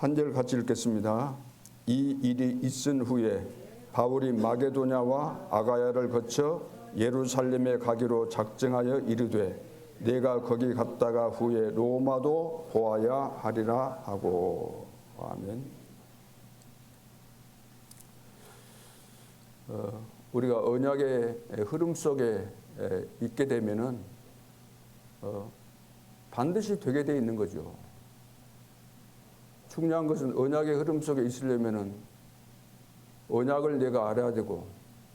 한 절 같이 읽겠습니다. 이 일이 있은 후에 바울이 마게도냐와 아가야를 거쳐 예루살렘에 가기로 작정하여 이르되 내가 거기 갔다가 후에 로마도 보아야 하리라 하고. 아멘. 우리가 언약의 흐름 속에 있게 되면은 반드시 되게 돼 있는 거죠. 중요한 것은 언약의 흐름 속에 있으려면은 언약을 내가 알아야 되고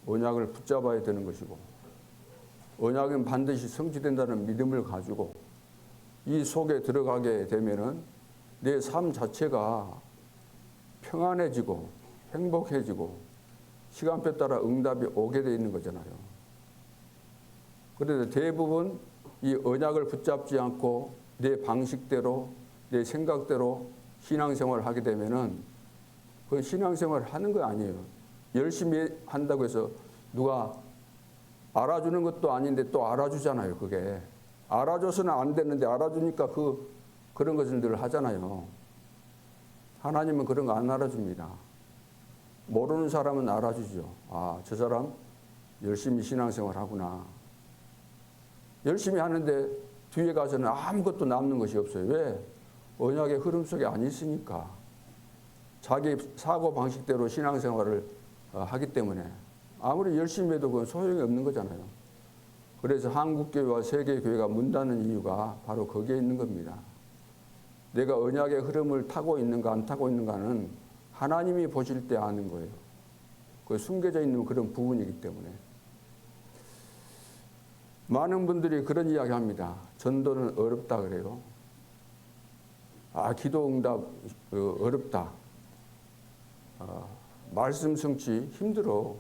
언약을 붙잡아야 되는 것이고 언약은 반드시 성취된다는 믿음을 가지고 이 속에 들어가게 되면은 내 삶 자체가 평안해지고 행복해지고 시간표에 따라 응답이 오게 돼 있는 거잖아요. 그런데 대부분 이 언약을 붙잡지 않고 내 방식대로 내 생각대로 신앙생활을 하게 되면은 그 신앙생활을 하는 거 아니에요. 열심히 한다고 해서 누가 알아주는 것도 아닌데 또 알아주잖아요. 그게 알아줘서는 안 되는데 알아주니까 그런 것을 늘 하잖아요. 하나님은 그런 거 안 알아줍니다. 모르는 사람은 알아주죠. 아, 저 사람 열심히 신앙생활 하구나. 열심히 하는데 뒤에 가서는 아무것도 남는 것이 없어요. 왜? 언약의 흐름 속에 안 있으니까. 자기 사고방식대로 신앙생활을 하기 때문에 아무리 열심히 해도 그건 소용이 없는 거잖아요. 그래서 한국교회와 세계교회가 문 닫는 이유가 바로 거기에 있는 겁니다. 내가 언약의 흐름을 타고 있는가 안 타고 있는가는 하나님이 보실 때 아는 거예요. 그 숨겨져 있는 그런 부분이기 때문에. 많은 분들이 그런 이야기 합니다. 전도는 어렵다 그래요. 아, 기도응답 어렵다. 말씀 성취 힘들어.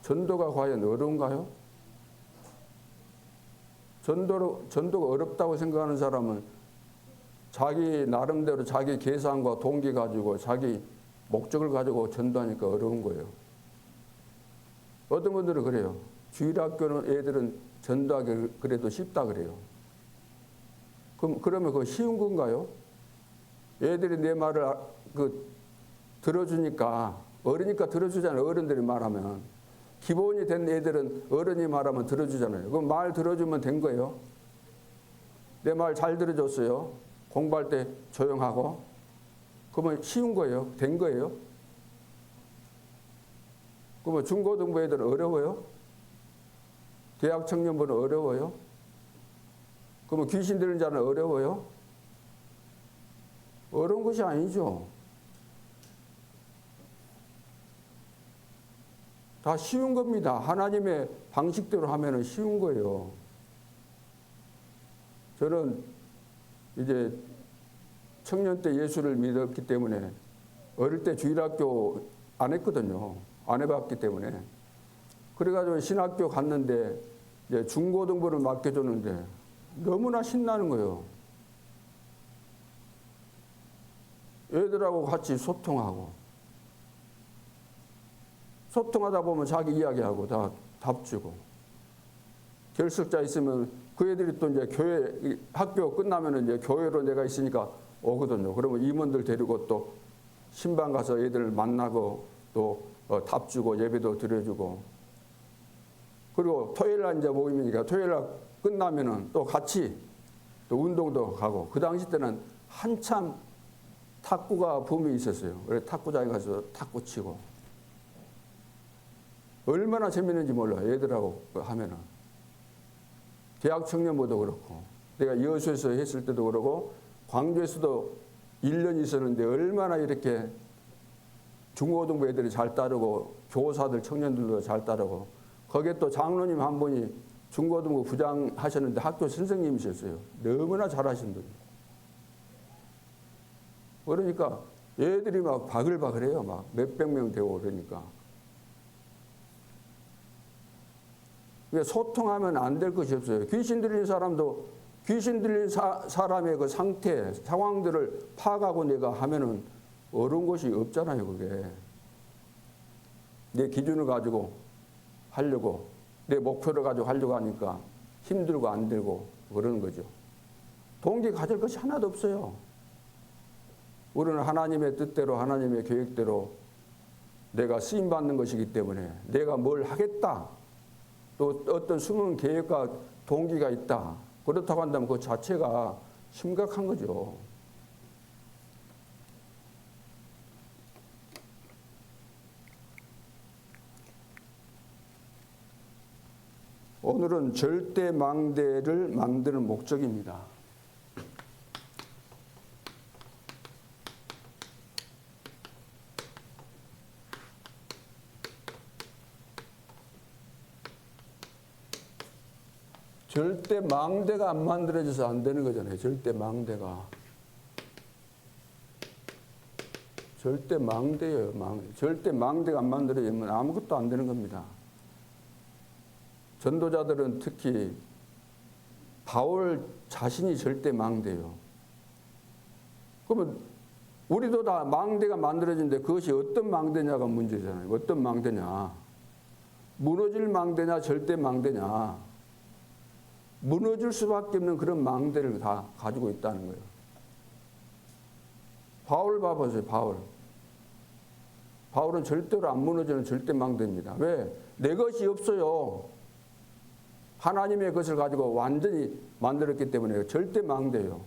전도가 과연 어려운가요? 전도가 어렵다고 생각하는 사람은 자기 나름대로 자기 계산과 동기 가지고 자기 목적을 가지고 전도하니까 어려운 거예요. 어떤 분들은 그래요. 주일학교는 애들은 전도하기 그래도 쉽다 그래요. 그러면 그거 쉬운 건가요? 애들이 내 말을 들어주니까 어리니까 들어주잖아요. 어른들이 말하면. 기본이 된 애들은 어른이 말하면 들어주잖아요. 그럼 말 들어주면 된 거예요. 내 말 잘 들어줬어요. 공부할 때 조용하고. 그러면 쉬운 거예요. 된 거예요. 그러면 중고등부 애들은 어려워요? 대학 청년부는 어려워요? 그러면 귀신 들린 자는 어려워요? 어려운 것이 아니죠. 다 쉬운 겁니다. 하나님의 방식대로 하면 쉬운 거예요. 저는 이제 청년 때 예수를 믿었기 때문에 어릴 때 주일학교 안 했거든요. 안 해봤기 때문에. 그래가지고 신학교 갔는데 이제 중고등부를 맡겨줬는데 너무나 신나는 거예요. 애들하고 같이 소통하고 소통하다 보면 자기 이야기하고 다 답 주고 결석자 있으면 그 애들이 또 이제 교회 학교 끝나면 이제 교회로 내가 있으니까 오거든요. 그러면 임원들 데리고 또 신방 가서 애들 만나고 또 답 주고 예배도 드려주고 그리고 토요일 날 이제 모임이니까 토요일 날 끝나면은 또 같이 또 운동도 가고 그 당시 때는 한참 탁구가 붐이 있었어요. 그래서 탁구장에 가서 탁구 치고 얼마나 재밌는지 몰라요. 애들하고 하면은. 대학 청년부도 그렇고 내가 여수에서 했을 때도 그러고 광주에서도 1년 있었는데 얼마나 이렇게 중고등부 애들이 잘 따르고 교사들 청년들도 잘 따르고 거기에 또 장로님 한 분이 중고등부 부장 하셨는데 학교 선생님이셨어요. 너무나 잘하신 분이. 그러니까 애들이 막 바글바글해요. 막 몇백 명 되고 그러니까. 소통하면 안 될 것이 없어요. 귀신 들린 사람도 귀신 들린 사람의 그 상태, 상황들을 파악하고 내가 하면은 어려운 것이 없잖아요, 그게. 내 기준을 가지고 하려고, 내 목표를 가지고 하려고 하니까 힘들고 안 되고 그러는 거죠. 동기 가질 것이 하나도 없어요. 우리는 하나님의 뜻대로 하나님의 계획대로 내가 쓰임받는 것이기 때문에 내가 뭘 하겠다. 또 어떤 숨은 계획과 동기가 있다. 그렇다고 한다면 그 자체가 심각한 거죠. 오늘은 절대망대를 만드는 목적입니다. 절대망대가 안 만들어져서 안 되는 거잖아요. 절대망대가. 절대망대예요. 절대망대가 안 만들어지면 아무것도 안 되는 겁니다. 전도자들은 특히 바울 자신이 절대망대예요. 그러면 우리도 다 망대가 만들어지는데 그것이 어떤 망대냐가 문제잖아요. 어떤 망대냐. 무너질 망대냐 절대망대냐. 무너질 수밖에 없는 그런 망대를 다 가지고 있다는 거예요. 바울 봐보세요. 바울은 절대로 안 무너지는 절대망대입니다. 왜? 내 것이 없어요. 하나님의 것을 가지고 완전히 만들었기 때문에 절대망대예요.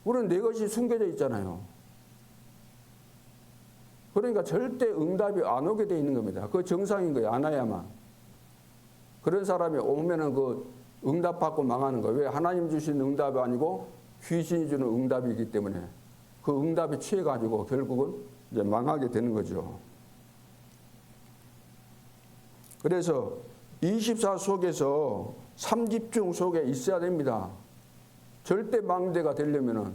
우리는 내 것이 숨겨져 있잖아요. 그러니까 절대 응답이 안 오게 돼 있는 겁니다. 그거 정상인 거예요. 안 와야만. 그런 사람이 오면은 그 응답받고 망하는 거예요. 왜? 하나님 주신 응답이 아니고 귀신이 주는 응답이기 때문에 그 응답에 취해가지고 결국은 이제 망하게 되는 거죠. 그래서 24 속에서 3집중 속에 있어야 됩니다. 절대 망대가 되려면은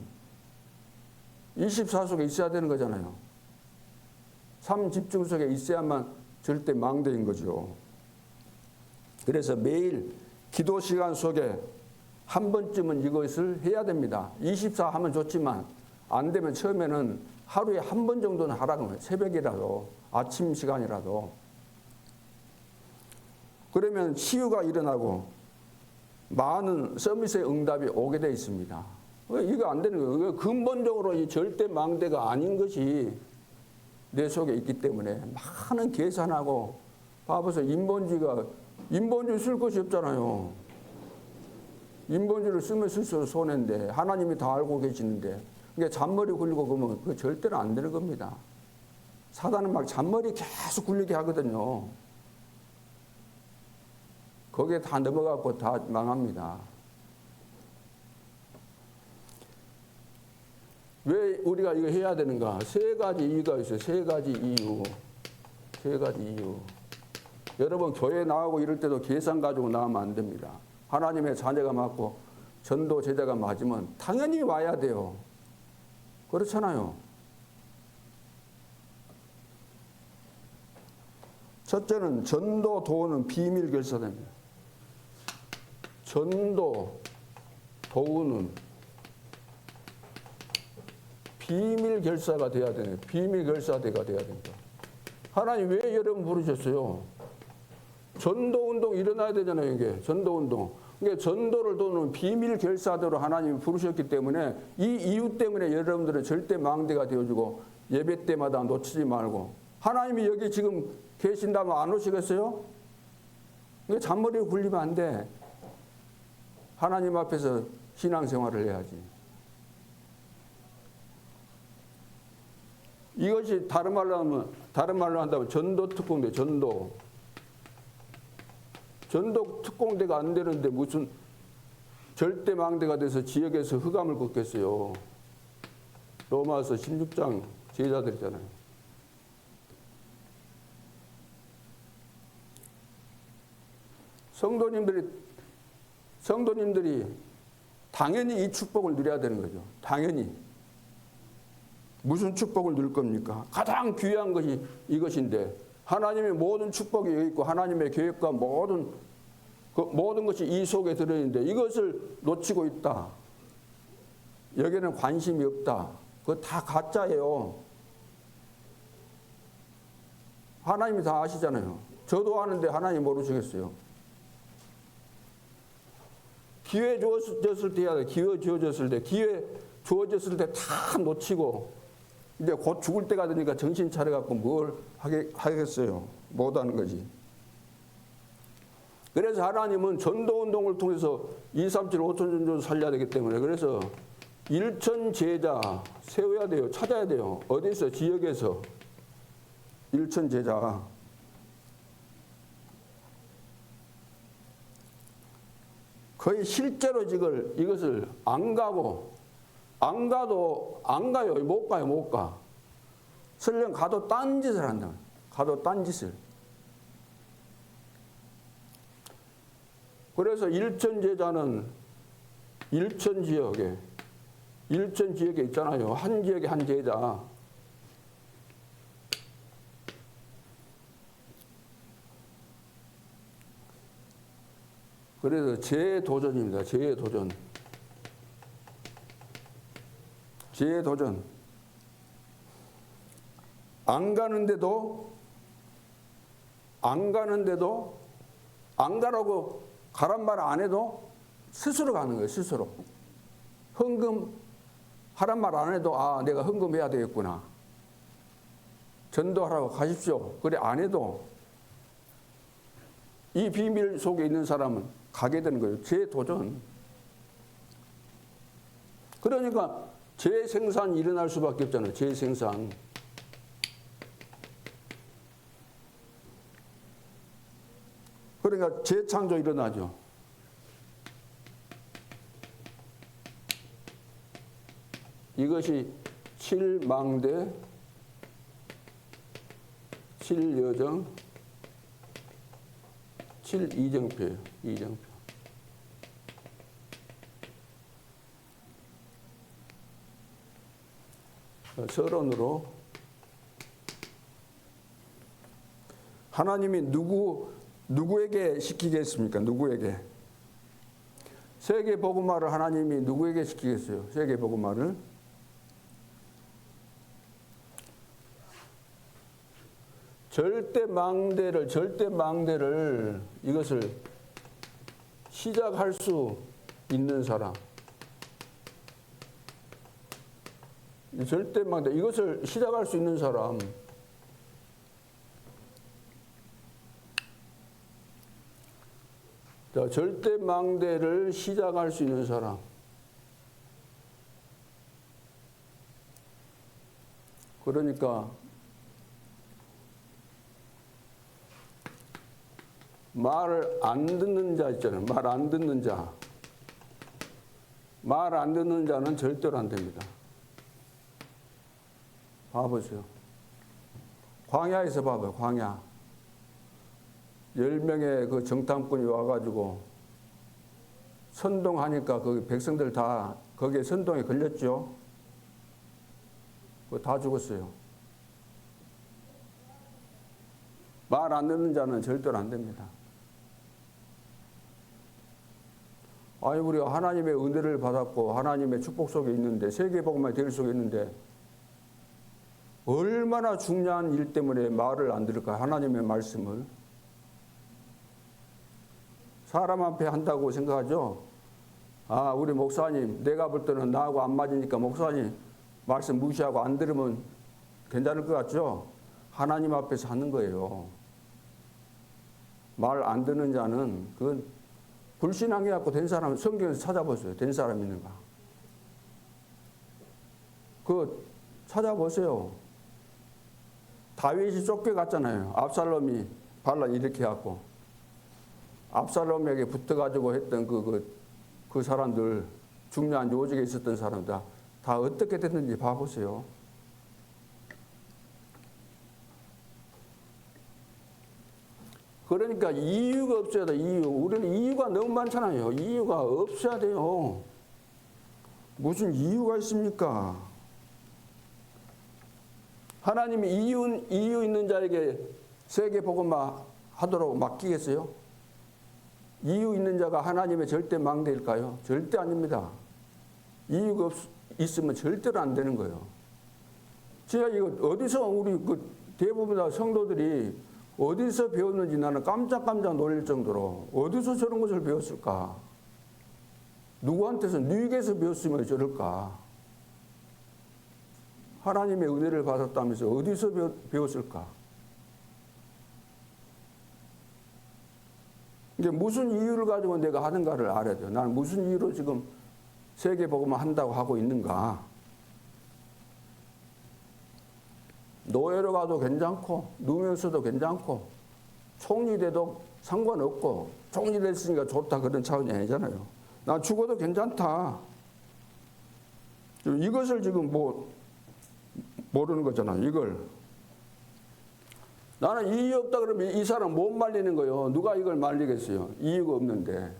24 속에 있어야 되는 거잖아요. 3집중 속에 있어야만 절대 망대인 거죠. 그래서 매일 기도 시간 속에 한 번쯤은 이것을 해야 됩니다. 24 하면 좋지만 안 되면 처음에는 하루에 한 번 정도는 하라는 거예요. 새벽이라도 아침 시간이라도. 그러면 치유가 일어나고 많은 서밋의 응답이 오게 되어 있습니다. 이거 안 되는 거예요. 근본적으로 이 절대 망대가 아닌 것이 내 속에 있기 때문에 많은 계산하고 봐보세요. 인본주의 쓸 것이 없잖아요. 인본주의를 쓰면 쓸수록 손해인데 하나님이 다 알고 계시는데 그러니까 잔머리 굴리고 그러면 그거 절대로 안 되는 겁니다. 사단은 막 잔머리 계속 굴리게 하거든요. 거기에 다 넘어가고 다 망합니다. 왜 우리가 이거 해야 되는가? 세 가지 이유가 있어요. 세 가지 이유. 여러분 교회 나오고 이럴 때도 계산 가지고 나오면 안 됩니다. 하나님의 자녀가 맞고 전도 제자가 맞으면 당연히 와야 돼요. 그렇잖아요. 첫째는 전도 도우는 비밀 결사됩니다. 전도 도우는 비밀 결사가 돼야 되네. 비밀 결사대가 돼야 된다. 하나님 왜 여러분 부르셨어요? 전도운동 일어나야 되잖아요. 이게 전도운동. 그러니까 전도를 도우는 비밀 결사대로 하나님이 부르셨기 때문에 이 이유 때문에 여러분들은 절대 망대가 되어주고 예배 때마다 놓치지 말고 하나님이 여기 지금 계신다면 안 오시겠어요? 그러니까 잔머리 굴리면 안 돼. 하나님 앞에서 신앙생활을 해야지. 이것이 다른 말로 한다면 전도 특공대, 전도 특공대가 안 되는데 무슨 절대망대가 돼서 지역에서 흑암을 걷겠어요. 로마서 16장 제자들이잖아요. 성도님들이 당연히 이 축복을 누려야 되는 거죠. 당연히. 무슨 축복을 누릴 겁니까? 가장 귀한 것이 이것인데 하나님의 모든 축복이 여기 있고 하나님의 계획과 모든 것이 이 속에 들어있는데 이것을 놓치고 있다. 여기는 관심이 없다. 그거 다 가짜예요. 하나님이 다 아시잖아요. 저도 아는데 하나님 모르시겠어요. 기회 주어졌을 때 해야 돼. 기회 주어졌을 때 다 놓치고 이제 곧 죽을 때가 되니까 정신 차려갖고 뭘 하겠어요. 못하는 거지. 그래서 하나님은 전도운동을 통해서 2, 3, 7, 5천 전도 살려야 되기 때문에 그래서 일천 제자 세워야 돼요. 찾아야 돼요. 어디서? 지역에서. 일천 제자. 거의 실제로 이것을 안 가고, 안 가요. 못 가요. 못 가. 설령 가도 딴짓을 한다. 가도 딴짓을. 그래서 일천 제자는 일천 지역에 있잖아요. 한 지역에 한 제자. 그래서 재도전입니다. 재도전. 안 가는데도 안 가라고 가란 말 안 해도 스스로 가는 거예요. 스스로. 헌금 하란 말 안 해도 내가 헌금해야 되겠구나. 전도하라고 가십시오. 그래 안 해도 이 비밀 속에 있는 사람은 가게 되는 거예요. 재도전. 그러니까 재생산이 일어날 수밖에 없잖아요. 재생산. 그러니까 재창조 일어나죠. 이것이 7망대, 7여정, 7이정표예요. 이정표. 서론으로 하나님이 누구에게 시키겠습니까? 누구에게? 세계 복음화를 하나님이 누구에게 시키겠어요? 세계 복음화를 절대 망대를 이것을 시작할 수 있는 사람. 절대 망대 이것을 시작할 수 있는 사람. 자, 절대 망대를 시작할 수 있는 사람. 그러니까 말을 안 듣는 자 있잖아요. 말 안 듣는 자. 말 안 듣는 자는 절대로 안 됩니다. 봐보세요. 광야에서 봐봐요. 광야. 10명의 그 정탐꾼이 와가지고 선동하니까 그 백성들 다 거기에 선동에 걸렸죠. 그거 다 죽었어요. 말 안 듣는 자는 절대로 안 됩니다. 아니 우리가 하나님의 은혜를 받았고 하나님의 축복 속에 있는데 세계복음화의 대열 속에 있는데 얼마나 중요한 일 때문에 말을 안 들을까? 하나님의 말씀을. 사람 앞에 한다고 생각하죠? 우리 목사님, 내가 볼 때는 나하고 안 맞으니까 목사님 말씀 무시하고 안 들으면 괜찮을 것 같죠? 하나님 앞에서 하는 거예요. 말 안 듣는 자는 그건 불신앙해 갖고 된 사람 성경에서 찾아보세요. 된 사람 있는가? 그거 찾아보세요. 다윗이 쫓겨갔잖아요. 압살롬이 반란 일으켜 갖고 압살롬에게 붙어가지고 했던 그 사람들 중요한 요직에 있었던 사람들 다 어떻게 됐는지 봐보세요. 그러니까 이유가 없어야 돼. 우리는 이유가 너무 많잖아요. 이유가 없어야 돼요. 무슨 이유가 있습니까? 하나님이 이유 있는 자에게 세계 복음화 하도록 맡기겠어요? 이유 있는 자가 하나님의 절대 망대일까요? 절대 아닙니다. 이유가 있으면 절대로 안 되는 거예요. 진짜 이거 어디서 우리 대부분 다 성도들이 어디서 배웠는지 나는 깜짝깜짝 놀랄 정도로 어디서 저런 것을 배웠을까? 누구한테서 뉴욕에서 배웠으면 저럴까? 하나님의 은혜를 받았다면서 어디서 배웠을까? 이게 무슨 이유를 가지고 내가 하는가를 알아야 돼요. 나는 무슨 이유로 지금 세계복음을 한다고 하고 있는가? 노예로 가도 괜찮고 누면서도 괜찮고 총리 돼도 상관없고 총리 됐으니까 좋다 그런 차원이 아니잖아요. 나 죽어도 괜찮다. 이것을 지금 모르는 거잖아요. 이걸. 나는 이유 없다 그러면 이 사람 못 말리는 거예요. 누가 이걸 말리겠어요. 이유가 없는데.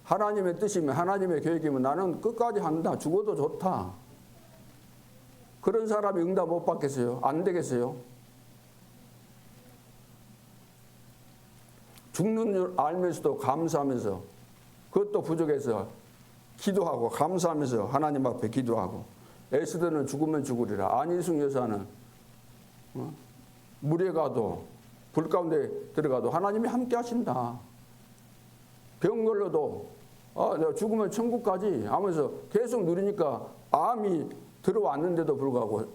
하나님의 뜻이면 하나님의 계획이면 나는 끝까지 한다. 죽어도 좋다. 그런 사람이 응답 못 받겠어요? 안 되겠어요? 죽는 줄 알면서도 감사하면서 그것도 부족해서 기도하고 감사하면서 하나님 앞에 기도하고 에스더는 죽으면 죽으리라. 안희숙 여사는 물에 가도 불 가운데 들어가도 하나님이 함께 하신다. 병 걸려도 내가 죽으면 천국 가지 하면서 계속 누리니까 암이 들어왔는데도 불구하고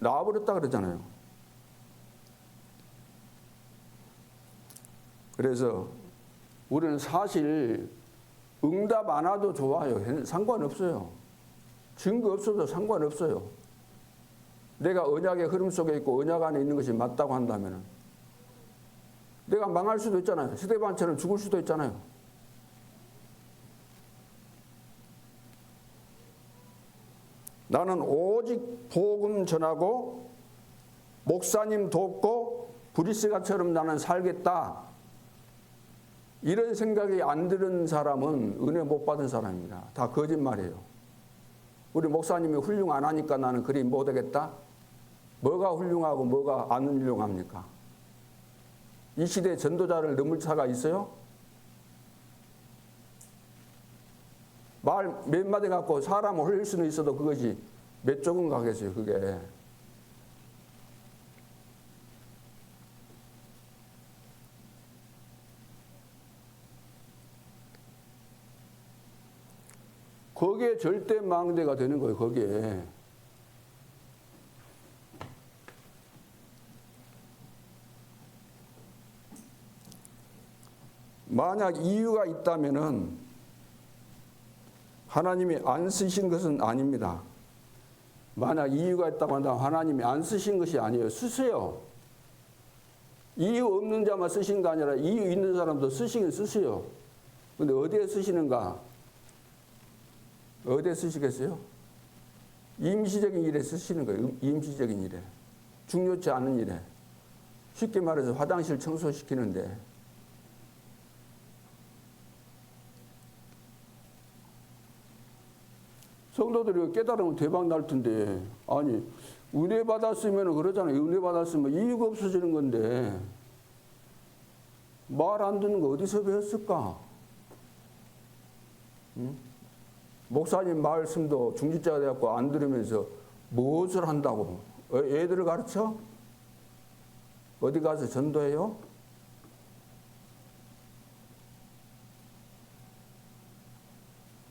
나와버렸다 그러잖아요. 그래서 우리는 사실 응답 안 와도 좋아요. 상관없어요. 증거 없어도 상관없어요. 내가 언약의 흐름 속에 있고 언약 안에 있는 것이 맞다고 한다면 내가 망할 수도 있잖아요. 스데반처럼 죽을 수도 있잖아요. 나는 오직 복음 전하고 목사님 돕고 브리스가처럼 나는 살겠다. 이런 생각이 안 드는 사람은 은혜 못 받은 사람입니다. 다 거짓말이에요. 우리 목사님이 훌륭 안 하니까 나는 그리 못하겠다? 뭐가 훌륭하고 뭐가 안 훌륭합니까? 이 시대에 전도자를 넘을 차가 있어요? 말 몇 마디 갖고 사람을 홀릴 수는 있어도 그것이 몇 조금 가겠어요, 그게. 거기에 절대 망대가 되는 거예요, 거기에. 만약 이유가 있다면은 하나님이 안 쓰신 것은 아닙니다. 만약 이유가 있다고 한다면 하나님이 안 쓰신 것이 아니에요. 쓰세요. 이유 없는 자만 쓰신 거 아니라 이유 있는 사람도 쓰시긴 쓰세요. 근데 어디에 쓰시는가? 어디에 쓰시겠어요? 임시적인 일에 쓰시는 거예요. 임시적인 일에. 중요치 않은 일에. 쉽게 말해서 화장실 청소시키는데. 성도들이 깨달으면 대박 날 텐데, 아니, 은혜 받았으면 그러잖아요. 은혜 받았으면 이유가 없어지는 건데, 말 안 듣는 거 어디서 배웠을까? 응? 목사님 말씀도 중지자가 돼갖고 안 들으면서 무엇을 한다고? 애들을 가르쳐? 어디 가서 전도해요?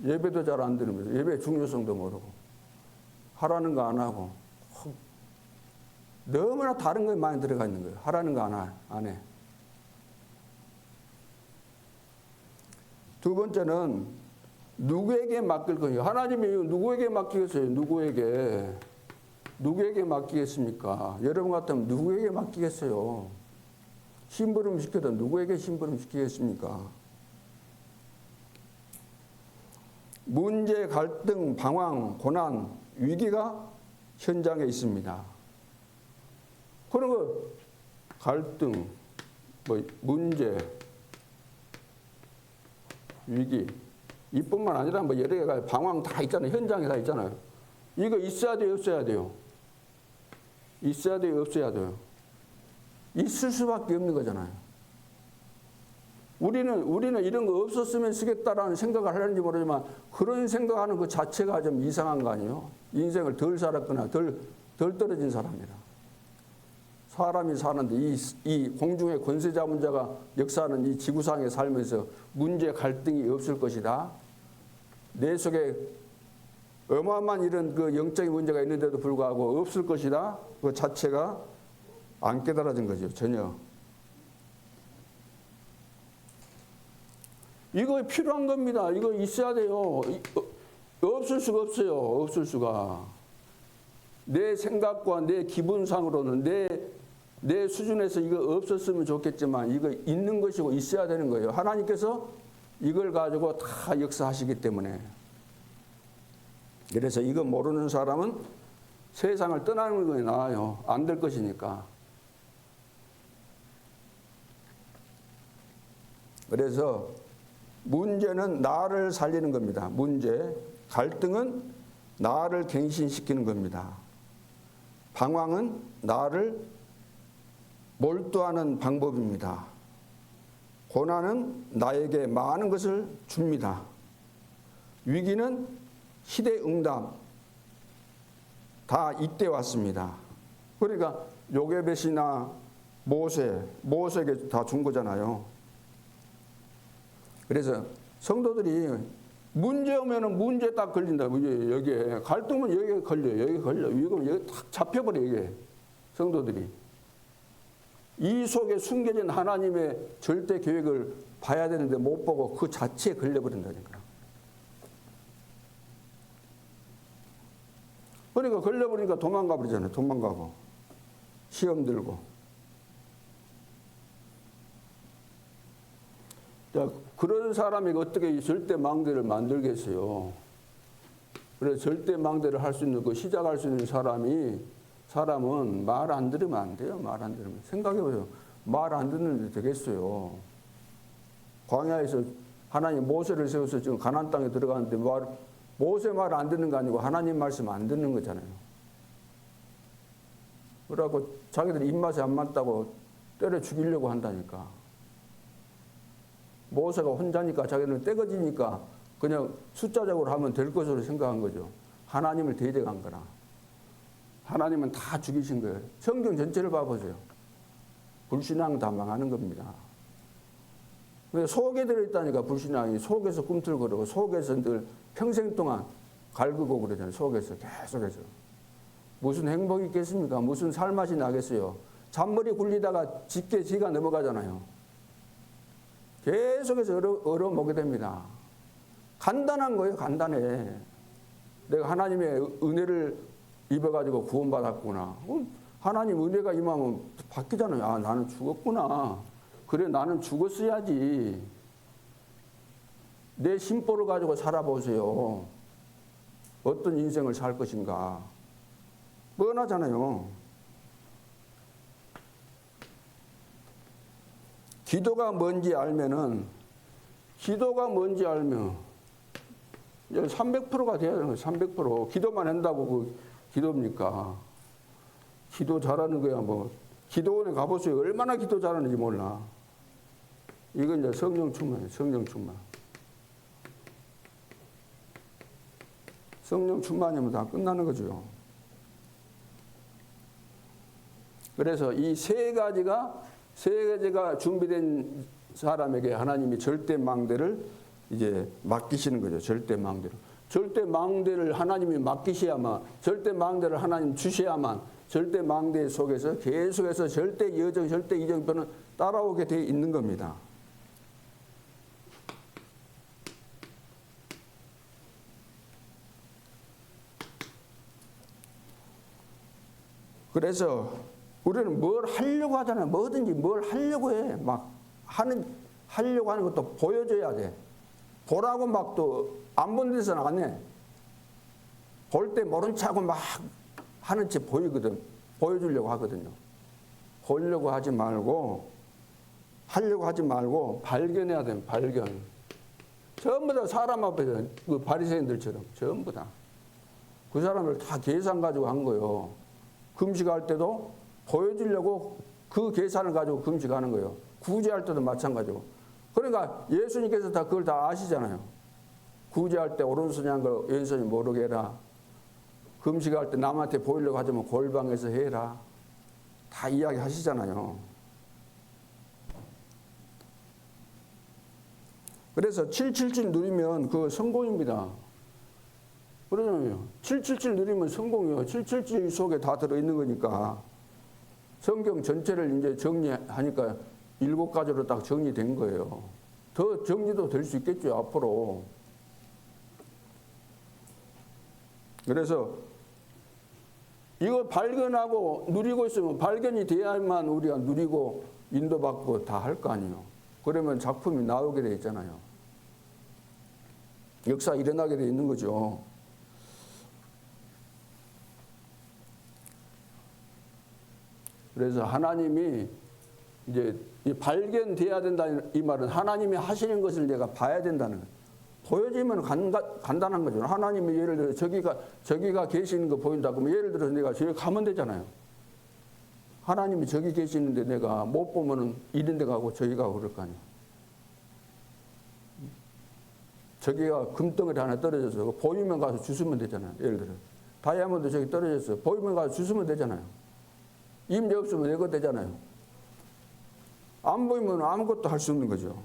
예배도 잘 안 들으면서 예배 중요성도 모르고 하라는 거 안 하고 너무나 다른 거에 많이 들어가 있는 거예요. 하라는 거 안 해. 두 번째는 누구에게 맡길 거예요? 하나님이 누구에게 맡기겠어요? 누구에게 맡기겠습니까? 여러분 같으면 누구에게 맡기겠어요? 심부름 시켜도 누구에게 심부름 시키겠습니까? 문제, 갈등, 방황, 고난, 위기가 현장에 있습니다. 그런 거 갈등, 문제, 위기 이뿐만 아니라 여러 개가 방황 다 있잖아요. 현장에 다 있잖아요. 이거 있어야 돼요, 없어야 돼요? 있어야 돼요, 없어야 돼요? 있을 수밖에 없는 거잖아요. 우리는 이런 거 없었으면 쓰겠다라는 생각을 하는지 모르지만 그런 생각하는 그 자체가 좀 이상한 거 아니에요? 인생을 덜 살았거나 덜 떨어진 사람이라. 사람이 사는데 이 공중의 권세 잡은 자가 역사하는 이 지구상에 살면서 문제 갈등이 없을 것이다. 내 속에 어마어마한 이런 그 영적인 문제가 있는데도 불구하고 없을 것이다. 그 자체가 안 깨달아진 거죠. 전혀. 이거 필요한 겁니다. 이거 있어야 돼요. 없을 수가 없어요. 없을 수가. 내 생각과 내 기분상으로는 내 수준에서 이거 없었으면 좋겠지만 이거 있는 것이고 있어야 되는 거예요. 하나님께서 이걸 가지고 다 역사하시기 때문에. 그래서 이거 모르는 사람은 세상을 떠나는 것이 나아요. 안 될 것이니까. 그래서 문제는 나를 살리는 겁니다. 문제. 갈등은 나를 갱신시키는 겁니다. 방황은 나를 몰두하는 방법입니다. 고난은 나에게 많은 것을 줍니다. 위기는 시대응답 다 이때 왔습니다. 그러니까 요게벳이나 모세에게 다 준 거잖아요. 그래서 성도들이 문제 오면은 문제 딱 걸린다. 여기에 갈등은 여기에 걸려요. 여기 걸려. 이거 여기 딱 잡혀버려. 이게 성도들이 이 속에 숨겨진 하나님의 절대 계획을 봐야 되는데 못 보고 그 자체에 걸려버린다니까. 그러니까 걸려버리니까 도망가 버리잖아요. 도망가고 시험 들고. 자, 그런 사람이 어떻게 절대 망대를 만들겠어요. 그래서 절대 망대를 할 수 있는 그 시작할 수 있는 사람은 말 안 들으면 안 돼요. 말 안 들으면. 생각해보세요. 말 안 듣는데 되겠어요. 광야에서 하나님 모세를 세워서 지금 가나안 땅에 들어가는데 모세 말 안 듣는 거 아니고 하나님 말씀 안 듣는 거잖아요. 그러고 자기들이 입맛에 안 맞다고 때려 죽이려고 한다니까. 모세가 혼자니까 자기들은 떼거지니까 그냥 숫자적으로 하면 될 것으로 생각한 거죠. 하나님을 대적한 거라. 하나님은 다 죽이신 거예요. 성경 전체를 봐보세요. 불신앙 다 망하는 겁니다. 속에 들어있다니까 불신앙이. 속에서 꿈틀거리고 속에서 늘 평생 동안 갈구고 그러잖아요. 속에서 계속해서. 무슨 행복이 있겠습니까? 무슨 살맛이 나겠어요? 잔머리 굴리다가 짙게 지가 넘어가잖아요. 계속해서 얻어먹게 됩니다. 간단한 거예요. 간단해. 내가 하나님의 은혜를 입어가지고 구원받았구나. 하나님 은혜가 임하면 바뀌잖아요. 아, 나는 죽었구나. 그래, 나는 죽었어야지. 내 심보를 가지고 살아보세요. 어떤 인생을 살 것인가. 뻔하잖아요. 기도가 뭔지 알면 300%가 돼야 되는 거예요. 300%. 기도만 한다고 그 기도입니까? 기도 잘하는 거야. 뭐 기도원에 가보세요. 얼마나 기도 잘하는지 몰라. 이건 이제 성령 충만이에요. 성령 충만. 성령 충만이면 다 끝나는 거죠. 그래서 이 세 가지가 준비된 사람에게 하나님이 절대 망대를 이제 맡기시는 거죠. 절대 망대를. 절대 망대를 하나님이 맡기셔야만, 절대 망대를 하나님 주셔야만 절대 망대 속에서 계속해서 절대 여정, 절대 이정표는 따라오게 되어 있는 겁니다. 그래서 우리는 뭘 하려고 하잖아요. 뭐든지 뭘 하려고 해. 하려고 하는 것도 보여줘야 돼. 보라고 막 또 안 본 데서는 안 해. 볼 때 모른 척하고 막 하는 채 보이거든. 보여주려고 하거든요. 보려고 하지 말고, 하려고 하지 말고 발견해야 돼. 발견. 전부 다 사람 앞에서 그 바리새인들처럼 전부 다. 그 사람들 다 계산 가지고 한 거예요. 금식할 때도 보여주려고 그 계산을 가지고 금식하는 거예요. 구제할 때도 마찬가지고. 그러니까 예수님께서 다 그걸 다 아시잖아요. 구제할 때 오른손이 한 걸 왼손이 모르게 해라. 금식할 때 남한테 보이려고 하자면 골방에서 해라. 다 이야기 하시잖아요. 그래서 777 누리면 그 성공입니다. 그러잖아요. 777 누리면 성공이요. 777 속에 다 들어있는 거니까. 성경 전체를 이제 정리하니까 7가지로 딱 정리된 거예요. 더 정리도 될 수 있겠죠, 앞으로. 그래서 이거 발견하고 누리고 있으면 발견이 돼야만 우리가 누리고 인도받고 다 할 거 아니에요. 그러면 작품이 나오게 돼 있잖아요. 역사 일어나게 돼 있는 거죠. 그래서 하나님이 이제 발견돼야 된다 이 말은 하나님이 하시는 것을 내가 봐야 된다는 거예요. 보여지면 간단한 거죠. 하나님이 예를 들어 저기가 계시는 거 보인다 그러면 예를 들어서 내가 저기 가면 되잖아요. 하나님이 저기 계시는데 내가 못 보면은 이런 데 가고 저기 가고 그럴 거 아니에요. 저기가 금덩어리 하나 떨어져서 보이면 가서 주스면 되잖아요. 예를 들어 다이아몬드 저기 떨어졌어. 보이면 가서 주스면 되잖아요. 임대 없으면 내거 되잖아요. 안 보이면 아무것도 할 수 없는 거죠.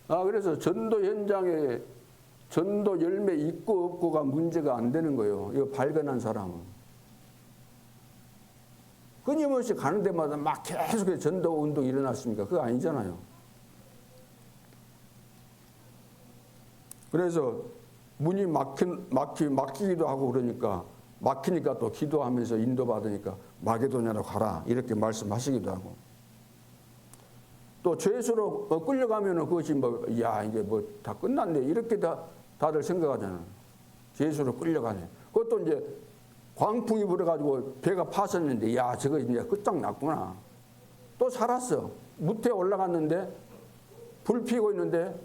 그래서 전도 현장에 전도 열매 있고 없고가 문제가 안 되는 거예요. 이거 발견한 사람은. 끊임없이 가는 데마다 막 계속 전도 운동이 일어났습니까? 그거 아니잖아요. 그래서 문이 막히기도 하고 그러니까 막히니까 또 기도하면서 인도받으니까 마게도냐로 가라 이렇게 말씀하시기도 하고 또 죄수로 끌려가면은 그것이 이제 다 끝났네 이렇게 다들 생각하잖아요. 죄수로 끌려가네. 그것도 이제 광풍이 불어가지고 배가 파섰는데 저거 이제 끝장났구나. 또 살았어. 무태에 올라갔는데 불 피고 있는데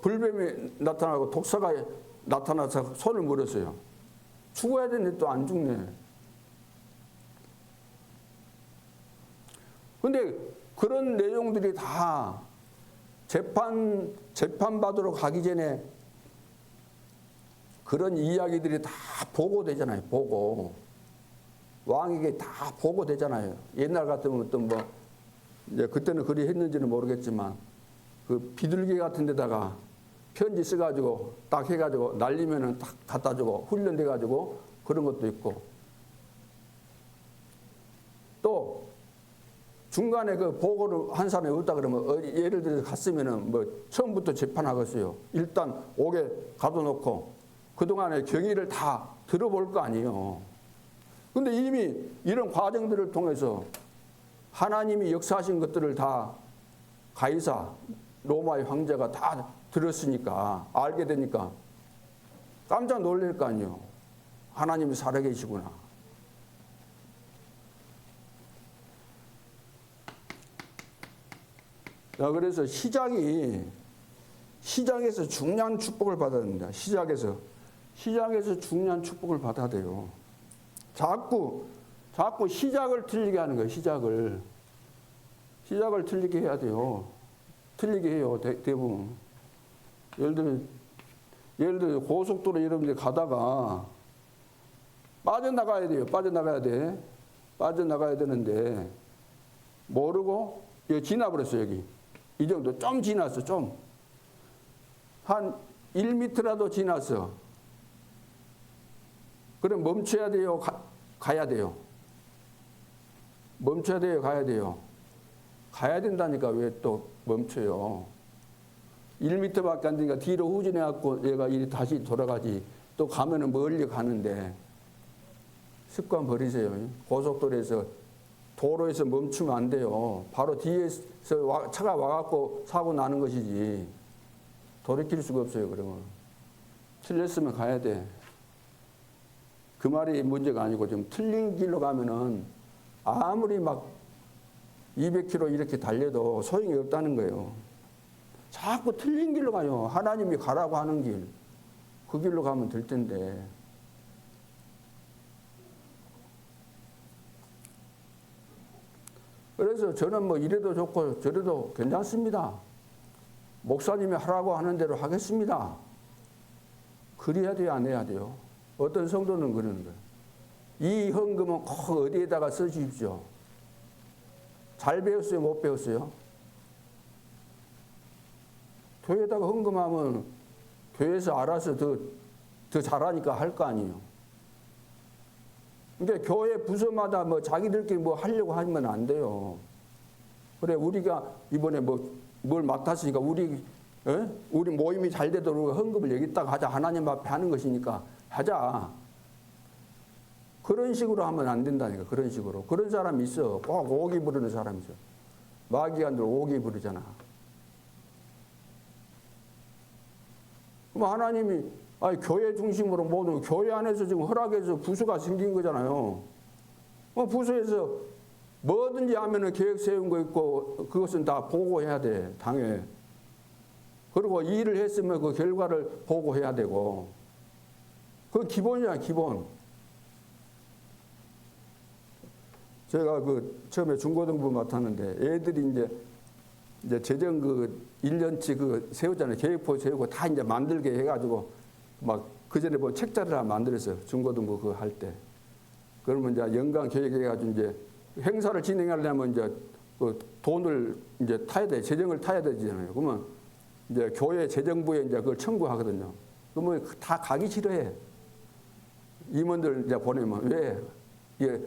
불뱀이 나타나고 독사가 나타나서 손을 물었어요. 죽어야 되는데 또 안 죽네. 근데 그런 내용들이 다 재판받으러 가기 전에 그런 이야기들이 다 보고되잖아요. 보고. 왕에게 다 보고되잖아요. 옛날 같으면 또 이제 그때는 그리 했는지는 모르겠지만 그 비둘기 같은 데다가 편지 써가지고 딱 해가지고 날리면은 딱 갖다 주고 훈련돼가지고 그런 것도 있고 또 중간에 그 보고를 한 사람이 없다 그러면 예를 들어서 갔으면은 처음부터 재판하겠어요. 일단 옥에 가둬놓고 그동안의 경위를 다 들어볼 거 아니에요. 근데 이미 이런 과정들을 통해서 하나님이 역사하신 것들을 다 가이사 로마의 황제가 다 들었으니까 알게 되니까 깜짝 놀랄 거 아니에요. 하나님이 살아계시구나. 그래서 시작에서 중요한 축복을 받아야 됩니다. 시작에서 중요한 축복을 받아야 돼요. 자꾸 시작을 틀리게 하는 거예요. 시작을 틀리게 해야 돼요. 틀리게 해요. 대부분. 예를 들어 고속도로 여러분들 가다가 빠져나가야 돼요. 빠져나가야 되는데 모르고 여기 지나버렸어요. 여기. 이 정도 좀 지났어. 좀. 한 1m라도 지났어. 그럼 멈춰야 돼요. 가야 돼요. 멈춰야 돼요. 가야 돼요. 가야 된다니까 왜 또 멈춰요. 1m밖에 안 되니까 뒤로 후진해갖고 얘가 다시 돌아가지. 또 가면은 멀리 가는데 습관 버리세요. 고속도로에서 도로에서 멈추면 안 돼요. 바로 뒤에서 차가 와갖고 사고 나는 것이지. 돌이킬 수가 없어요. 그러면 틀렸으면 가야 돼. 그 말이 문제가 아니고 좀 틀린 길로 가면은 아무리 막 200km 이렇게 달려도 소용이 없다는 거예요. 자꾸 틀린 길로 가요. 하나님이 가라고 하는 길. 그 길로 가면 될 텐데. 그래서 저는 이래도 좋고 저래도 괜찮습니다. 목사님이 하라고 하는 대로 하겠습니다. 그래야 돼요? 안 해야 돼요? 어떤 성도는 그러는 거예요. 이 헌금은 꼭 어디에다가 써주십시오. 잘 배웠어요? 못 배웠어요? 교회에다가 헌금하면 교회에서 알아서 더 잘하니까 할 거 아니에요. 그러니까 교회 부서마다 뭐 자기들끼리 뭐 하려고 하면 안 돼요. 그래 우리가 이번에 뭘 맡았으니까 우리 모임이 잘 되도록 헌금을 여기다가 하자. 하나님 앞에 하는 것이니까 하자. 그런 식으로 하면 안 된다니까. 그런 식으로. 그런 사람이 있어. 꼭 오기 부르는 사람이 있어. 마귀간들 오기 부르잖아. 그럼 하나님이 교회 중심으로 모든 교회 안에서 지금 허락해서 부서가 생긴 거잖아요. 부서에서 뭐든지 하면은 계획 세운 거 있고 그것은 다 보고해야 돼. 당회. 그리고 일을 했으면 그 결과를 보고해야 되고. 그 기본이야, 기본. 제가 처음에 중고등부 맡았는데 애들이 이제 재정 1년치 세우잖아요. 계획표 세우고 다 이제 만들게 해가지고 막 그전에 책자를 하나 만들었어요. 중고등부 할 때. 그러면 이제 연간 계획해가지고 이제 행사를 진행하려면 이제 돈을 이제 타야 돼. 재정을 타야 되잖아요. 그러면 이제 교회 재정부에 이제 그걸 청구하거든요. 그러면 다 가기 싫어해. 임원들 이제 보내면 왜? 이게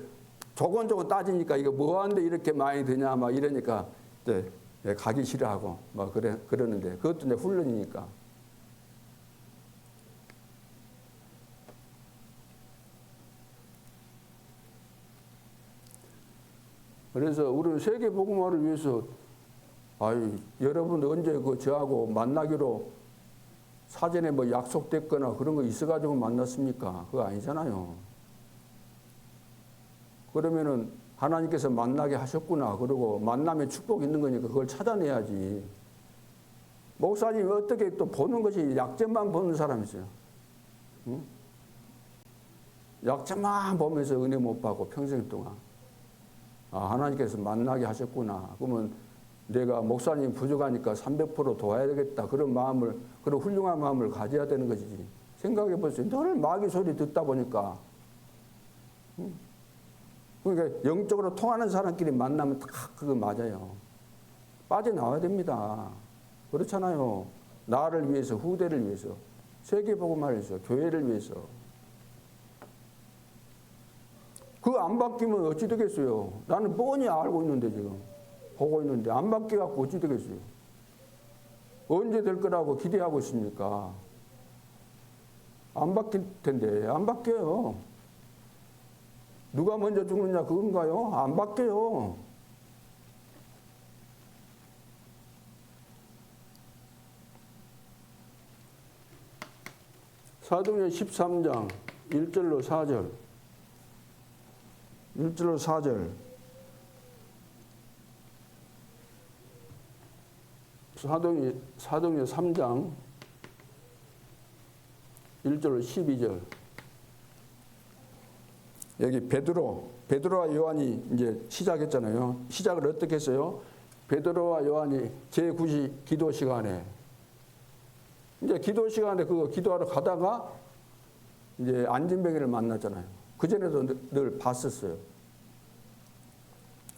조곤조곤 따지니까 이거 뭐하는데 이렇게 많이 드냐 막 이러니까 이제 가기 싫어하고 막 그러는데 그것도 이제 훈련이니까. 그래서 우리는 세계 복음화를 위해서 여러분 언제 저하고 만나기로 사전에 약속됐거나 그런 거 있어가지고 만났습니까? 그거 아니잖아요. 그러면은 하나님께서 만나게 하셨구나. 그러고 만남에 축복이 있는 거니까 그걸 찾아내야지. 목사님이 어떻게 또 보는 것이 약점만 보는 사람이 있어요. 응? 약점만 보면서 은혜 못 받고 평생 동안. 하나님께서 만나게 하셨구나. 그러면 내가 목사님 부족하니까 300% 도와야 되겠다. 그런 훌륭한 마음을 가져야 되는 것이지. 생각해 보세요. 늘 마귀 소리 듣다 보니까. 그러니까 영적으로 통하는 사람끼리 만나면 다 그거 맞아요. 빠져나와야 됩니다. 그렇잖아요. 나를 위해서, 후대를 위해서, 세계복음화를 위해서, 교회를 위해서. 그거 안 바뀌면 어찌 되겠어요? 나는 뻔히 알고 있는데 지금. 보고 있는데 안 바뀌어갖고 어찌 되겠어요? 언제 될 거라고 기대하고 있습니까? 안 바뀔 텐데 안 바뀌어요. 누가 먼저 죽느냐 그건가요? 안 바뀌어요. 사도행전 13장 1절로 4절 1절로 4절 사도행전 3장 1절로 12절 여기 베드로와 요한이 이제 시작했잖아요. 시작을 어떻게 했어요? 베드로와 요한이 제9시 기도 시간에 이제 기도 시간에 그거 기도하러 가다가 이제 안진뱅이를 만났잖아요. 그전에도 늘 봤었어요.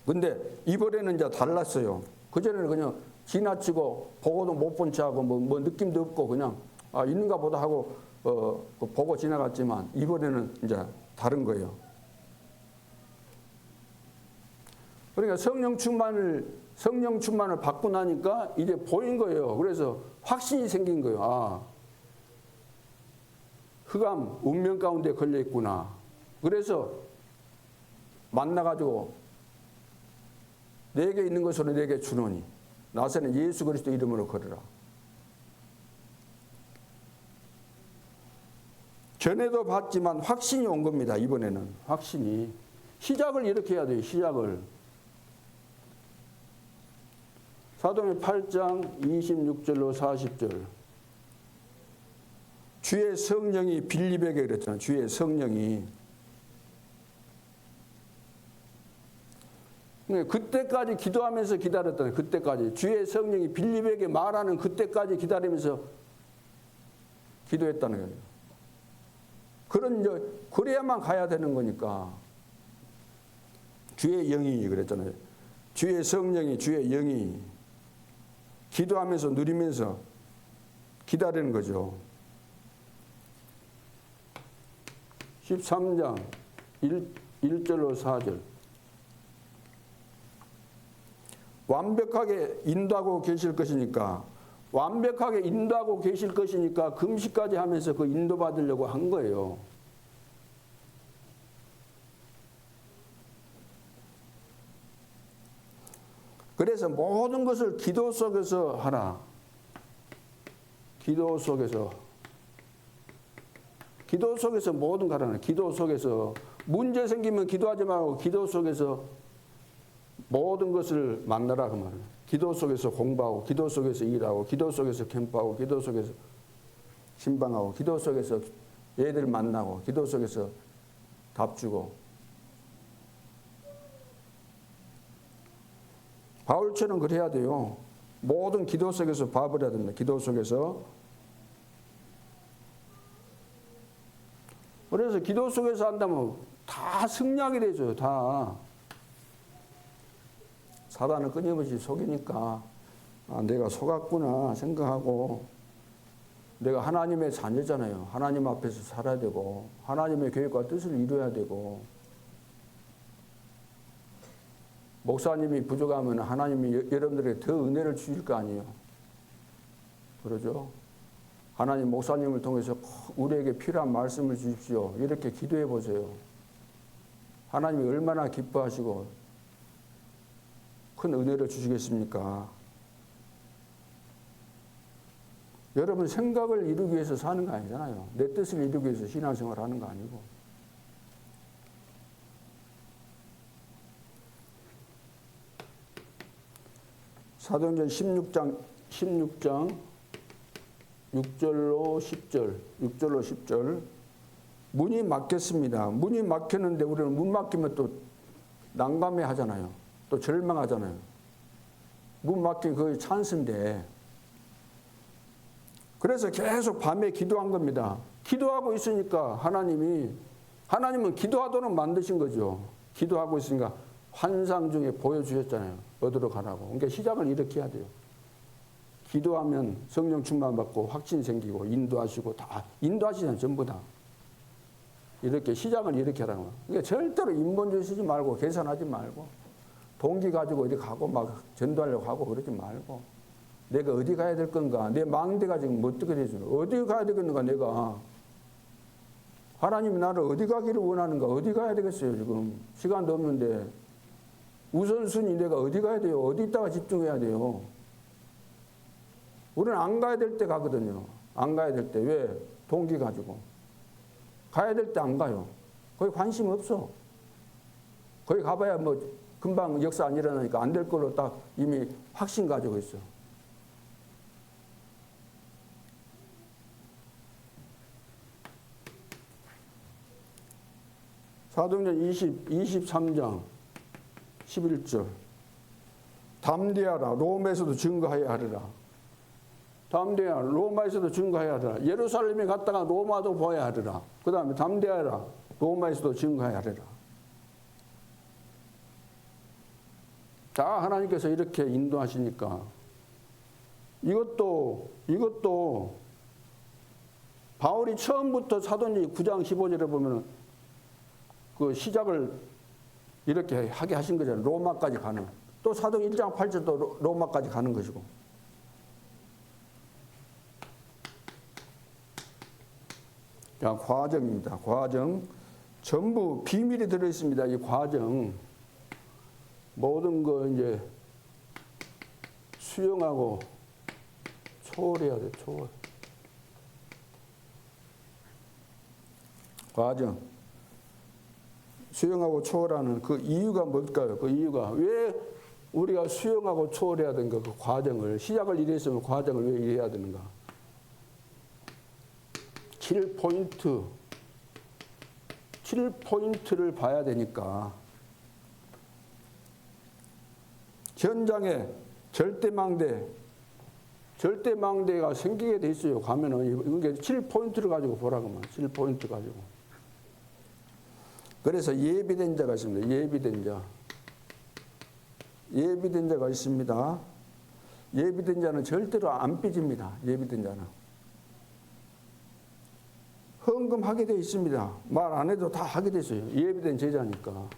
근데 이번에는 이제 달랐어요. 그전에는 그냥 지나치고 보고도 못 본 척하고 뭐 느낌도 없고 그냥 있는가 보다 하고 보고 지나갔지만 이번에는 이제 다른 거예요. 그러니까 성령 충만을 받고 나니까 이제 보인 거예요. 그래서 확신이 생긴 거예요. 흑암 운명 가운데 걸려 있구나. 그래서 만나가지고 내게 있는 것으로 내게 주노니 나서는 예수 그리스도 이름으로 걸으라. 전에도 봤지만 확신이 온 겁니다. 이번에는 확신이. 시작을 이렇게 해야 돼요. 시작을. 사도행전 8장 26절로 40절. 주의 성령이 빌립에게 그랬잖아요. 주의 성령이. 그때까지 기도하면서 기다렸다는 그때까지. 주의 성령이 빌립에게 말하는 그때까지 기다리면서 기도했다는 거예요. 그래야만 가야 되는 거니까. 주의 영이 그랬잖아요. 주의 성령이 주의 영이 기도하면서 누리면서 기다리는 거죠. 13장 1절로 4절. 완벽하게 인도하고 계실 것이니까, 완벽하게 인도하고 계실 것이니까 금식까지 하면서 그 인도받으려고 한 거예요. 그래서 모든 것을 기도 속에서 하라. 기도 속에서 모든 거 하라는. 기도 속에서 문제 생기면 기도하지 말고 기도 속에서 모든 것을 만나라 그 말이에요. 기도 속에서 공부하고, 기도 속에서 일하고, 기도 속에서 캠프하고, 기도 속에서 신방하고, 기도 속에서 애들 만나고, 기도 속에서 답 주고. 바울처럼 그래야 돼요. 모든 기도 속에서 밥을 해야 됩니다. 기도 속에서. 그래서 기도 속에서 한다면 다 승리하게 되죠. 다. 사단은 끊임없이 속이니까 내가 속았구나 생각하고, 내가 하나님의 자녀잖아요. 하나님 앞에서 살아야 되고, 하나님의 계획과 뜻을 이루어야 되고, 목사님이 부족하면 하나님이 여러분들에게 더 은혜를 주실 거 아니에요. 그러죠? 하나님 목사님을 통해서 우리에게 필요한 말씀을 주십시오. 이렇게 기도해 보세요. 하나님이 얼마나 기뻐하시고 큰 은혜를 주시겠습니까? 여러분 생각을 이루기 위해서 사는 거 아니잖아요. 내 뜻을 이루기 위해서 신앙생활을 하는 거 아니고. 사도행전 16장 6절로 10절. 문이 막혔습니다. 문이 막혔는데 우리는 문 막히면 또 난감해 하잖아요. 또 절망하잖아요. 문 막힌 그게 찬스인데. 그래서 계속 밤에 기도한 겁니다. 기도하고 있으니까 하나님은 기도하도록 만드신 거죠. 기도하고 있으니까 환상 중에 보여주셨잖아요. 어디로 가라고. 그러니까 시작을 이렇게 해야 돼요. 기도하면 성령 충만받고 확신 생기고 인도하시고 다 인도하시잖아요. 전부 다. 이렇게 시작을 이렇게 하라는 거예요. 그러니까 절대로 인본주의 쓰지 말고 계산하지 말고 동기 가지고 어디 가고 막 전도하려고 하고 그러지 말고 내가 어디 가야 될 건가. 내 망대가 지금 어떻게 되죠. 어디 가야 되겠는가 내가. 하나님이 나를 어디 가기를 원하는가. 어디 가야 되겠어요. 지금 시간도 없는데 우선순위 내가 어디 가야 돼요. 어디 있다가 집중해야 돼요. 우리는 안 가야 될 때 가거든요. 안 가야 될 때. 왜? 동기 가지고. 가야 될 때 안 가요. 거기 관심 없어. 거기 가봐야 뭐 금방 역사 안 일어나니까 안 될 걸로 딱 이미 확신 가지고 있어. 사도행전 23장 11절. 담대하라. 로마에서도 증거하여야 하리라. 담대하라. 로마에서도 증거해야 하리라. 예루살렘에 갔다가 로마도 보아야 하리라. 그 다음에 담대하라. 로마에서도 증거해야 하리라. 다 하나님께서 이렇게 인도하시니까 이것도 바울이 처음부터 사도행전 9장 15절에 보면 그 시작을 이렇게 하게 하신 거잖아요. 로마까지 가는. 또 사도행 1장 8절도 로마까지 가는 것이고. 자, 과정입니다. 과정. 전부 비밀이 들어있습니다. 이 과정. 모든 거 이제 수용하고 초월해야 돼. 초월. 과정. 수용하고 초월하는 그 이유가 뭘까요? 그 이유가 왜 우리가 수용하고 초월해야 되는가? 그 과정을 시작을 이래 했으면 과정을 왜 이래야 되는가? 7포인트를 봐야 되니까 현장에 절대망대가 생기게 돼 있어요. 가면은 이게 7포인트를 가지고 보라고 만 7포인트 가지고. 그래서 예비된 자가 있습니다. 예비된 자가 있습니다. 예비된 자는 절대로 안 삐집니다. 예비된 자는. 헌금하게 돼 있습니다. 말 안 해도 다 하게 돼 있어요. 예비된 제자니까.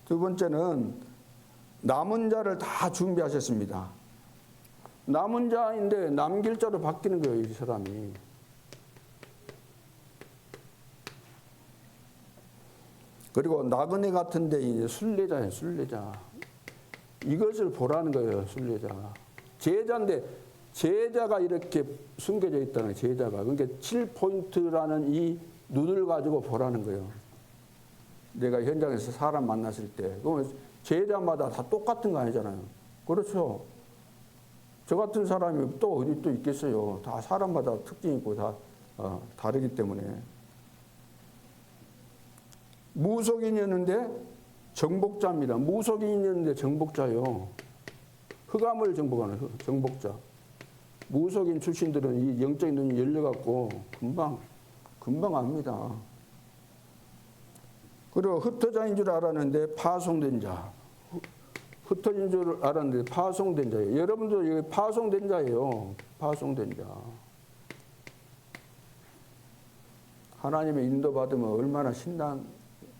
두 번째는 남은 자를 다 준비하셨습니다. 남은 자인데 남길 자로 바뀌는 거예요, 이 사람이. 그리고 나그네 같은데 이제 순례자예요, 순례자. 이것을 보라는 거예요, 순례자가. 제자인데 제자가 이렇게 숨겨져 있다는 거예요, 제자가. 그러니까 7포인트라는 이 눈을 가지고 보라는 거예요. 내가 현장에서 사람 만났을 때. 그러면 제자마다 다 똑같은 거 아니잖아요. 그렇죠. 저 같은 사람이 또 어디 또 있겠어요. 다 사람마다 특징이 있고 다 다르기 때문에. 무속인이었는데 정복자입니다. 무속인이었는데 정복자요. 흑암을 정복하는 정복자. 무속인 출신들은 이 영적인 눈이 열려갖고 금방 압니다. 그리고 흩어진 줄 알았는데 파송된 자. 흩어진 줄 알았는데 파송된 자예요. 여러분도 여기 파송된 자예요. 파송된 자. 하나님의 인도받으면 얼마나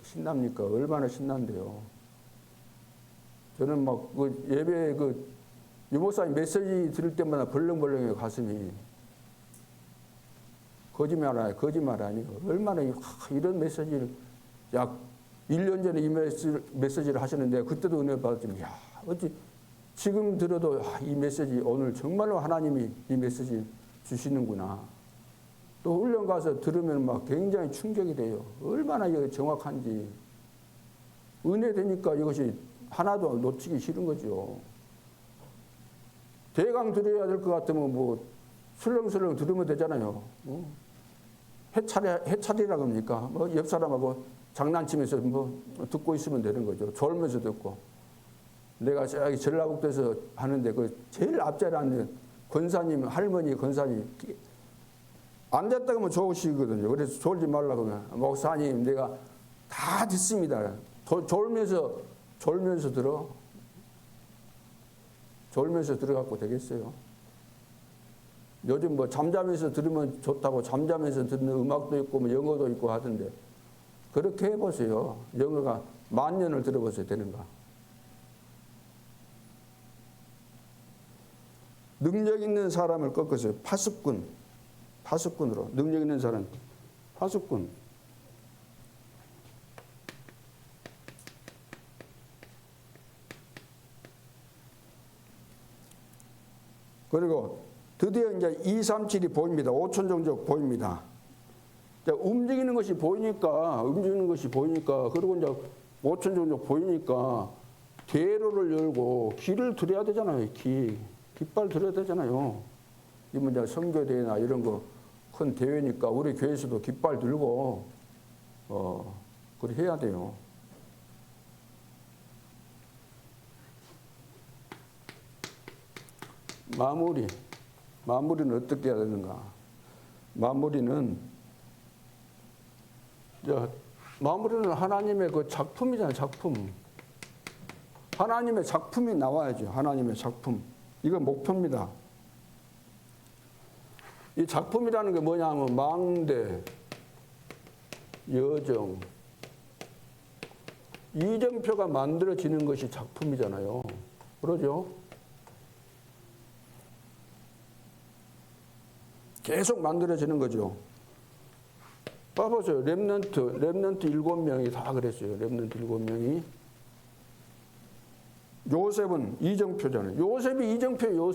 신납니까? 얼마나 신난데요. 저는 막 그 예배 그 유목사님 메시지 들을 때마다 벌렁벌렁해요, 가슴이. 거짓말 아니에요. 얼마나 이런 메시지를 약 1년 전에 이 메시지를 하셨는데 그때도 은혜 받았지만 야, 어찌 지금 들어도 이 메시지 오늘 정말로 하나님이 이 메시지 주시는구나. 또 훈련 가서 들으면 막 굉장히 충격이 돼요. 얼마나 이게 정확한지. 은혜 되니까 이것이 하나도 놓치기 싫은 거죠. 대강 들어야 될 것 같으면 뭐 슬렁슬렁 들으면 되잖아요. 해찰이라고 합니까? 뭐 옆 사람하고 장난치면서 뭐 듣고 있으면 되는 거죠. 졸면서 듣고. 내가 저기 전라북도에서 하는데 그 제일 앞자리에 앉는 권사님, 할머니 권사님 앉았다 그러면 좋으시거든요. 그래서 졸지 말라고 하면 목사님 내가 다 듣습니다. 졸면서 들어. 졸면서 들어갖고 되겠어요. 요즘 뭐 잠자면서 들으면 좋다고 잠자면서 듣는 음악도 있고 뭐 영어도 있고 하던데 그렇게 해보세요. 영어가 10,000년을 들어보세요. 되는가. 능력 있는 사람을 꺾으세요. 파수꾼으로. 능력 있는 사람. 파수꾼. 그리고 드디어 이제 237이 보입니다. 5천 종족 보입니다. 움직이는 것이 보이니까, 그리고 이제 5천 종족 보이니까 대로를 열고 길을 들여야 되잖아요. 깃발 들여야 되잖아요. 이번 이제 선교대회나 이런 거 큰 대회니까 우리 교회에서도 깃발 들고 그렇게 해야 돼요. 마무리는 어떻게 해야 되는가? 마무리는 하나님의 그 작품이잖아요. 작품. 하나님의 작품이 나와야죠. 하나님의 작품. 이건 목표입니다. 이 작품이라는 게 뭐냐면 망대, 여정, 이정표가 만들어지는 것이 작품이잖아요. 그러죠? 계속 만들어지는 거죠. 봐보세요. 렘넌트 7명이 다 그랬어요. 렘넌트 7명이. 요셉은 이정표잖아요. 요셉이 이정표예요.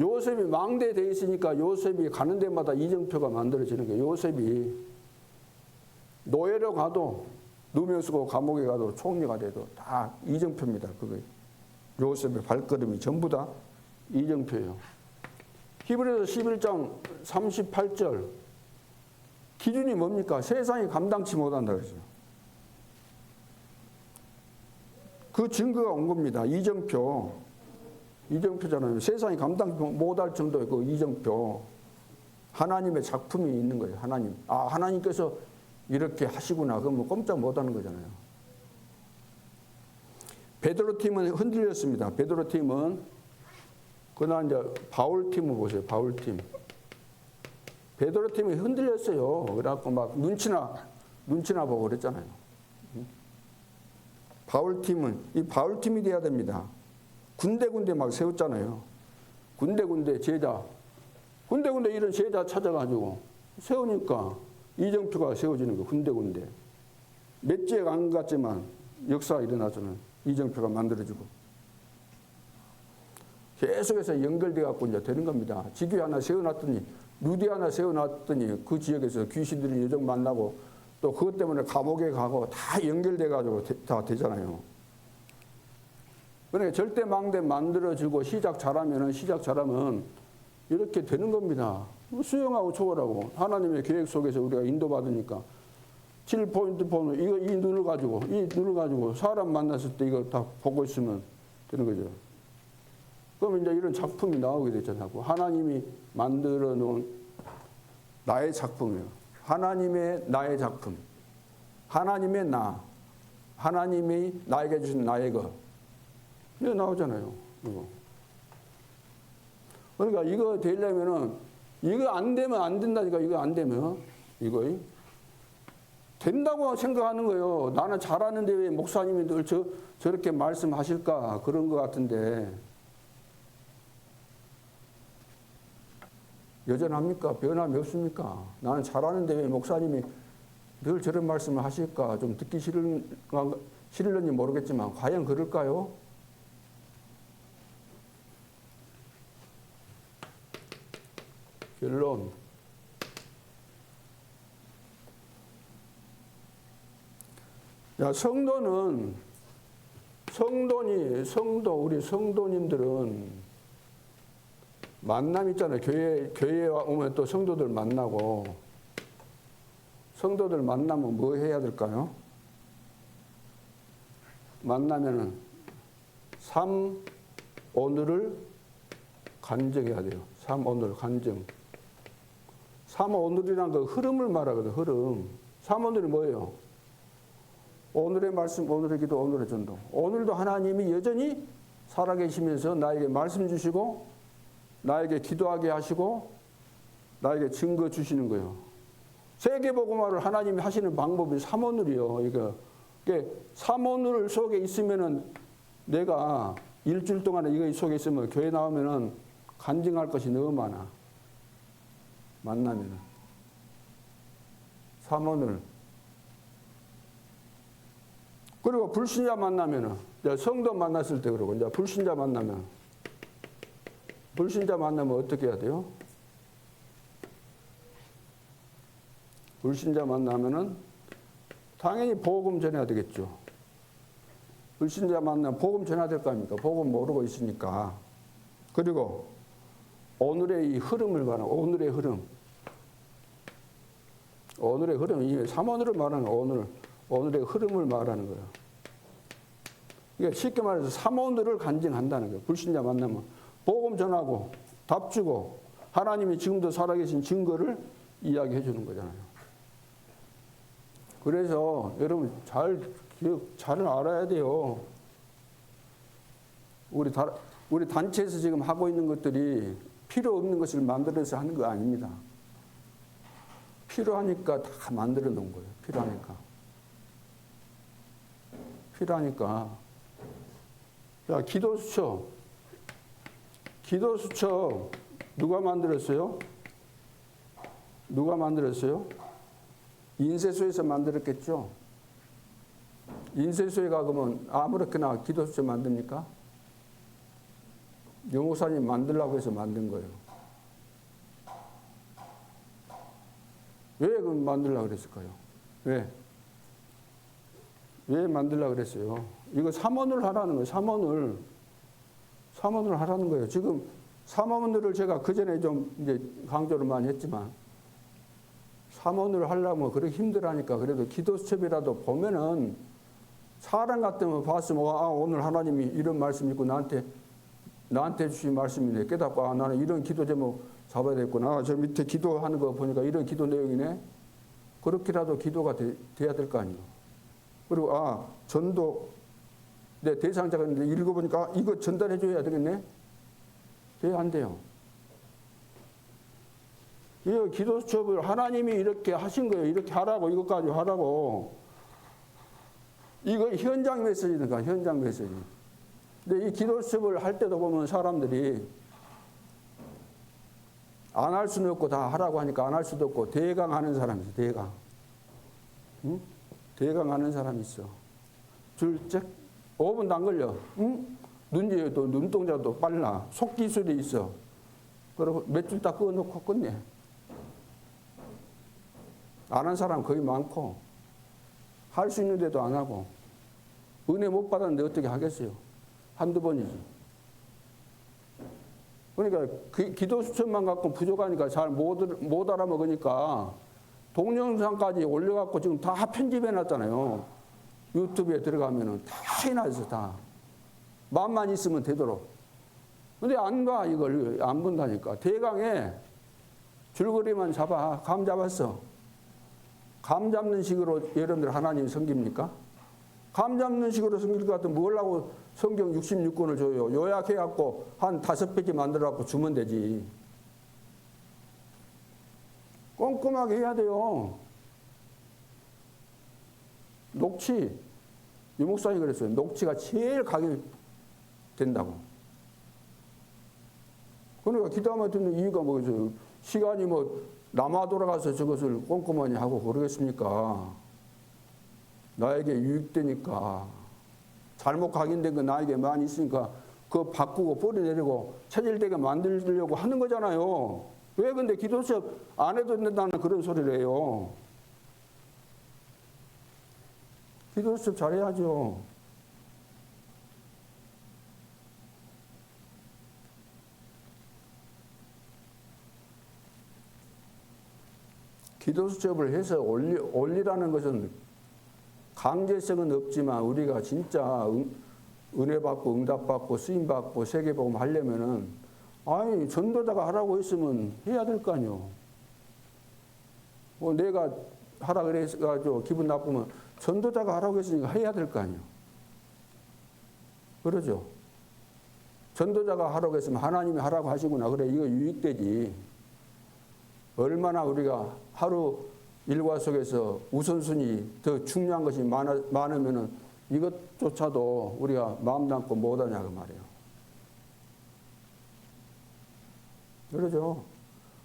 요셉이 망대되어 있으니까 요셉이 가는 데마다 이정표가 만들어지는 거예요. 요셉이 노예로 가도 누명 쓰고 감옥에 가도 총리가 돼도 다 이정표입니다. 그거 요셉의 발걸음이 전부 다 이정표예요. 히브리서 11장 38절 기준이 뭡니까? 세상이 감당치 못한다 그랬어요. 그 증거가 온 겁니다. 이정표잖아요. 세상이 감당 못할 정도의 그 이정표. 하나님의 작품이 있는 거예요. 하나님께서 이렇게 하시구나. 그러면 꼼짝 못하는 거잖아요. 베드로 팀은 흔들렸습니다. 베드로 팀은 그러나 이제 바울 팀을 보세요. 바울 팀. 베드로 팀이 흔들렸어요. 그래갖고 막 눈치나 보고 그랬잖아요. 바울 팀은 이 바울 팀이 돼야 됩니다. 군데군데 막 세웠잖아요. 군데군데 제자, 군데군데 이런 제자 찾아가지고 세우니까 이정표가 세워지는 거. 군데군데 몇 지역 안 갔지만 역사가 일어나서는 이정표가 만들어지고 계속해서 연결돼 갖고 이제 되는 겁니다. 지교 하나 세워놨더니 누디 하나 세워놨더니 그 지역에서 귀신들이 여정 만나고 또 그것 때문에 감옥에 가고 다 연결돼 가지고 다 되잖아요. 그러니까 절대 망대 만들어지고 시작 잘하면 이렇게 되는 겁니다. 수영하고 초월하고 하나님의 계획 속에서 우리가 인도받으니까 7포인트 보면 이 눈을 가지고 사람 만났을 때 이거 다 보고 있으면 되는 거죠. 그러면 이제 이런 작품이 나오게 되잖아요. 하나님이 만들어 놓은 나의 작품이에요. 하나님의 나의 작품. 하나님의 나. 하나님이 나에게 주신 나의 것. 이거 나오잖아요. 이거. 그러니까 이거 되려면은 이거 안 되면 안 된다니까. 이거 안 되면 이거 된다고 생각하는 거예요. 나는 잘하는데 왜 목사님이 늘 저렇게 말씀하실까 그런 것 같은데 여전합니까? 변함이 없습니까? 나는 잘하는데 왜 목사님이 늘 저런 말씀을 하실까? 좀 듣기 싫을는지 모르겠지만 과연 그럴까요? 결론. 야, 우리 성도님들은 만남 있잖아요. 교회에 오면 또 성도들 만나고, 성도들 만나면 뭐 해야 될까요? 만나면은 삶 오늘을 간증해야 돼요. 삶 오늘 간증. 삶 오늘이란 그 흐름을 말하거든. 흐름. 삶 오늘이 뭐예요? 오늘의 말씀, 오늘의 기도, 오늘의 전도. 오늘도 하나님이 여전히 살아계시면서 나에게 말씀 주시고 나에게 기도하게 하시고 나에게 증거 주시는 거예요. 세계복음화를 하나님이 하시는 방법이 삼오늘이요. 이게 삼오늘 속에 있으면은 내가 일주일 동안에 이거 속에 있으면 교회 나오면은 간증할 것이 너무 많아. 만나면은 삼오늘. 그리고 불신자 만나면은 성도 만났을 때 그러고 이제 불신자 만나면 어떻게 해야 돼요? 불신자 만나면은 당연히 복음 전해야 되겠죠. 불신자 만나면 복음 전해야 될 거 아닙니까? 복음 모르고 있으니까. 그리고 오늘의 이 흐름을 말하는 오늘의 흐름. 이 삼오늘을 말하는 오늘의 흐름을 말하는 거예요. 그러니까 쉽게 말해서 삼오늘을 간증한다는 거예요. 불신자 만나면 복음 전하고 답 주고 하나님이 지금도 살아계신 증거를 이야기해 주는 거잖아요. 그래서 여러분 잘 알아야 돼요. 우리 단체에서 지금 하고 있는 것들이 필요 없는 것을 만들어서 하는 거 아닙니다. 필요하니까 다 만들어 놓은 거예요. 필요하니까. 자, 기도수첩 누가 만들었어요? 인쇄소에서 만들었겠죠? 인쇄소에 가면 아무렇게나 기도수첩 만듭니까? 영호사님 만들라고 해서 만든 거예요. 왜 그럼 만들려고 그랬을까요? 왜 만들려고 그랬어요? 이거 삼원을 하라는 거예요. 삼원을 하라는 거예요. 지금 삼원을 제가 그전에 좀 이제 강조를 많이 했지만 삼원을 하려면 그렇게 힘들하니까 그래도 기도수첩이라도 보면은 사람 같으면 봤으면 오늘 하나님이 이런 말씀 있고 나한테 주신 말씀이네. 깨닫고 나는 이런 기도 제목 잡아야 되겠구나. 저 밑에 기도하는 거 보니까 이런 기도 내용이네. 그렇게라도 기도가 돼야 될 거 아니에요. 그리고 전도 내 대상자가 있는데 읽어보니까 이거 전달해 줘야 되겠네. 왜 안 돼요? 이 기도 수첩을 하나님이 이렇게 하신 거예요. 이렇게 하라고, 이것까지 하라고. 이거 현장 메시지니까, 현장 메시지. 근데 이 기도 수첩을 할 때도 보면 사람들이 안 할 수는 없고 다 하라고 하니까 안 할 수도 없고 대강하는 사람이 있어. 대강. 응? 대강하는 사람이 있어. 줄쩍 5분도 안 걸려. 응? 눈지도 눈동자도 빨라. 속기술이 있어. 그리고 몇 줄 딱 끊어놓고 끝내. 안 한 사람 거의 많고 할 수 있는데도 안 하고 은혜 못 받았는데 어떻게 하겠어요? 한두 번이지. 그러니까 기도 수첩만 갖고 부족하니까 잘 못 알아먹으니까 동영상까지 올려갖고 지금 다 편집해 놨잖아요. 유튜브에 들어가면은 다 해놨어, 다. 마음만 있으면 되도록. 근데 안 봐, 이걸. 안 본다니까. 대강에 줄거리만 잡아. 감 잡았어. 감 잡는 식으로 여러분들 하나님 섬깁니까? 감 잡는 식으로 섬길 것 같으면 뭘 하고 성경 66권을 줘요. 요약해갖고 한 5페이지 만들어갖고 주면 되지. 꼼꼼하게 해야 돼요. 녹취. 유 목사님이 그랬어요. 녹취가 제일 가격이 된다고. 그러니까 기도하면 듣는 이유가 뭐겠어요? 시간이 뭐 남아 돌아가서 저것을 꼼꼼하게 하고 그러겠습니까? 나에게 유익되니까. 잘못 각인된 거 나에게 많이 있으니까 그거 바꾸고 뿌리 내리고 체질되게 만들려고 하는 거잖아요. 왜 근데 기도 수업 안 해도 된다는 그런 소리를 해요. 기도 수업 잘해야죠. 기도 수첩을 해서 올리라는 것은 강제성은 없지만 우리가 진짜 은혜 받고 응답 받고 쓰임 받고 세계복음 하려면은 아니 전도자가 하라고 했으면 해야 될 거 아니요. 뭐 내가 하라 그래가지고 기분 나쁘면 전도자가 하라고 했으니까 해야 될 거 아니요. 그러죠. 전도자가 하라고 했으면 하나님이 하라고 하시구나. 그래 이거 유익되지. 얼마나 우리가 하루 일과 속에서 우선순위 더 중요한 것이 많으면은 이것조차도 우리가 마음 담고 못하냐 그 말이에요. 그러죠.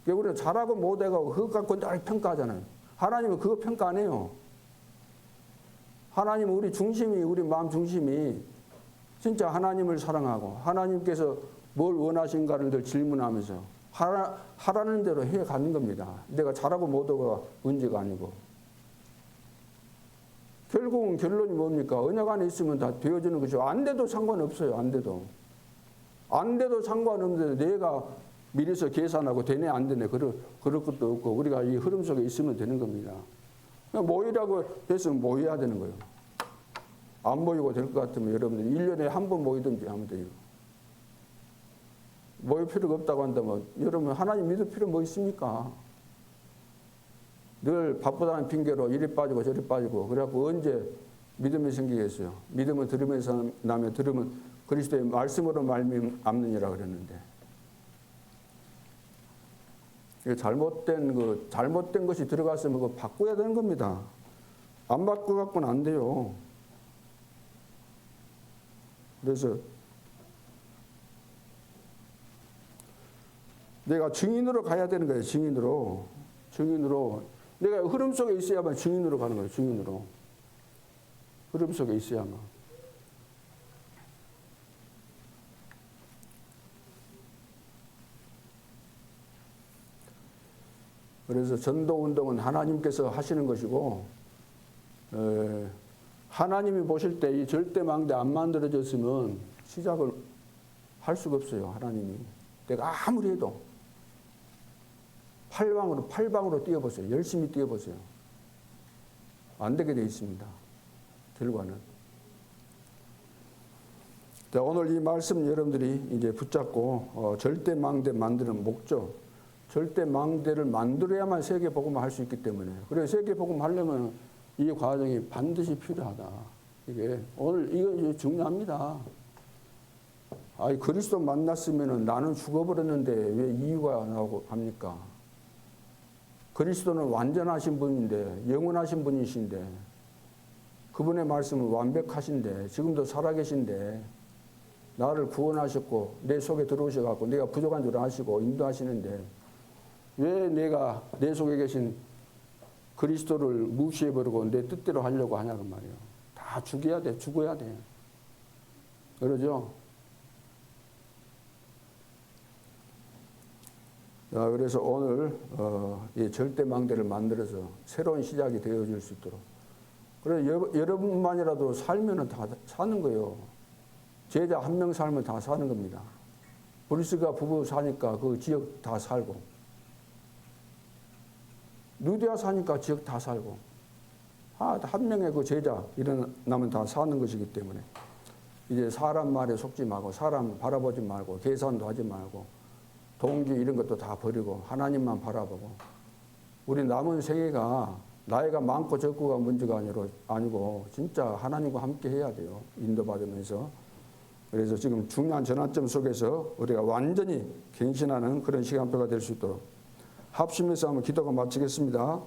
우리가 잘하고 못해가고 그것 갖고 늘 평가하잖아요. 하나님은 그거 평가 안 해요. 하나님은 우리 중심이 우리 마음 중심이 진짜 하나님을 사랑하고 하나님께서 뭘 원하신가를 늘 질문하면서 하라는 대로 해가는 겁니다. 내가 잘하고 못하고가 문제가 아니고. 결국은 결론이 뭡니까? 언약 안에 있으면 다 되어지는 것이고 안 돼도 상관없어요. 안 돼도. 안 돼도 상관없는데 내가 미리서 계산하고 되네 안 되네 그럴 것도 없고 우리가 이 흐름 속에 있으면 되는 겁니다. 모이라고 했으면 모여야 되는 거예요. 안 모이고 될 것 같으면 여러분들 1년에 한 번 모이든지 하면 돼요. 모일 필요가 없다고 한다면 여러분 하나님 믿을 필요 뭐 있습니까? 늘 바쁘다는 핑계로 이리 빠지고 저리 빠지고 그래갖고 언제 믿음이 생기겠어요? 믿음은 들으면서 나면 들으면 그리스도의 말씀으로 말미암느니라 그랬는데 잘못된 것이 들어갔으면 그거 바꿔야 되는 겁니다. 안 바꿔 갖고는 안 돼요. 그래서 내가 증인으로 가야 되는 거예요. 증인으로. 내가 흐름 속에 있어야만 증인으로 가는 거예요. 증인으로. 흐름 속에 있어야만. 그래서 전도운동은 하나님께서 하시는 것이고 하나님이 보실 때 이 절대망대 안 만들어졌으면 시작을 할 수가 없어요. 하나님이. 내가 아무리 해도 팔방으로 뛰어보세요. 열심히 뛰어보세요. 안 되게 되어 있습니다. 결과는. 자, 오늘 이 말씀 여러분들이 이제 붙잡고 절대망대 만드는 목적. 절대망대를 만들어야만 세계복음을 할 수 있기 때문에. 그래서 세계복음 하려면 이 과정이 반드시 필요하다. 이게 오늘 이거 중요합니다. 그리스도 만났으면 나는 죽어버렸는데 왜 이유가 나오고 합니까? 그리스도는 완전하신 분인데, 영원하신 분이신데, 그분의 말씀은 완벽하신데, 지금도 살아계신데, 나를 구원하셨고 내 속에 들어오셔갖고 내가 부족한 줄 아시고 인도하시는데, 왜 내가 내 속에 계신 그리스도를 무시해버리고 내 뜻대로 하려고 하냐는 말이에요. 다 죽여야 돼. 죽어야 돼. 그러죠? 그래서 오늘 이 절대망대를 만들어서 새로운 시작이 되어질 수 있도록, 그래서 여러분만이라도 살면 다 사는 거예요. 제자 한 명 살면 다 사는 겁니다. 브루스가 부부 사니까 그 지역 다 살고, 누디아 사니까 지역 다 살고, 한 명의 그 제자 일어나면 다 사는 것이기 때문에 이제 사람 말에 속지 말고, 사람 바라보지 말고, 계산도 하지 말고, 동기 이런 것도 다 버리고 하나님만 바라보고, 우리 남은 생애가 나이가 많고 적고가 문제가 아니고 진짜 하나님과 함께 해야 돼요. 인도받으면서. 그래서 지금 중요한 전환점 속에서 우리가 완전히 갱신하는 그런 시간표가 될 수 있도록 합심해서 한번 기도가 마치겠습니다.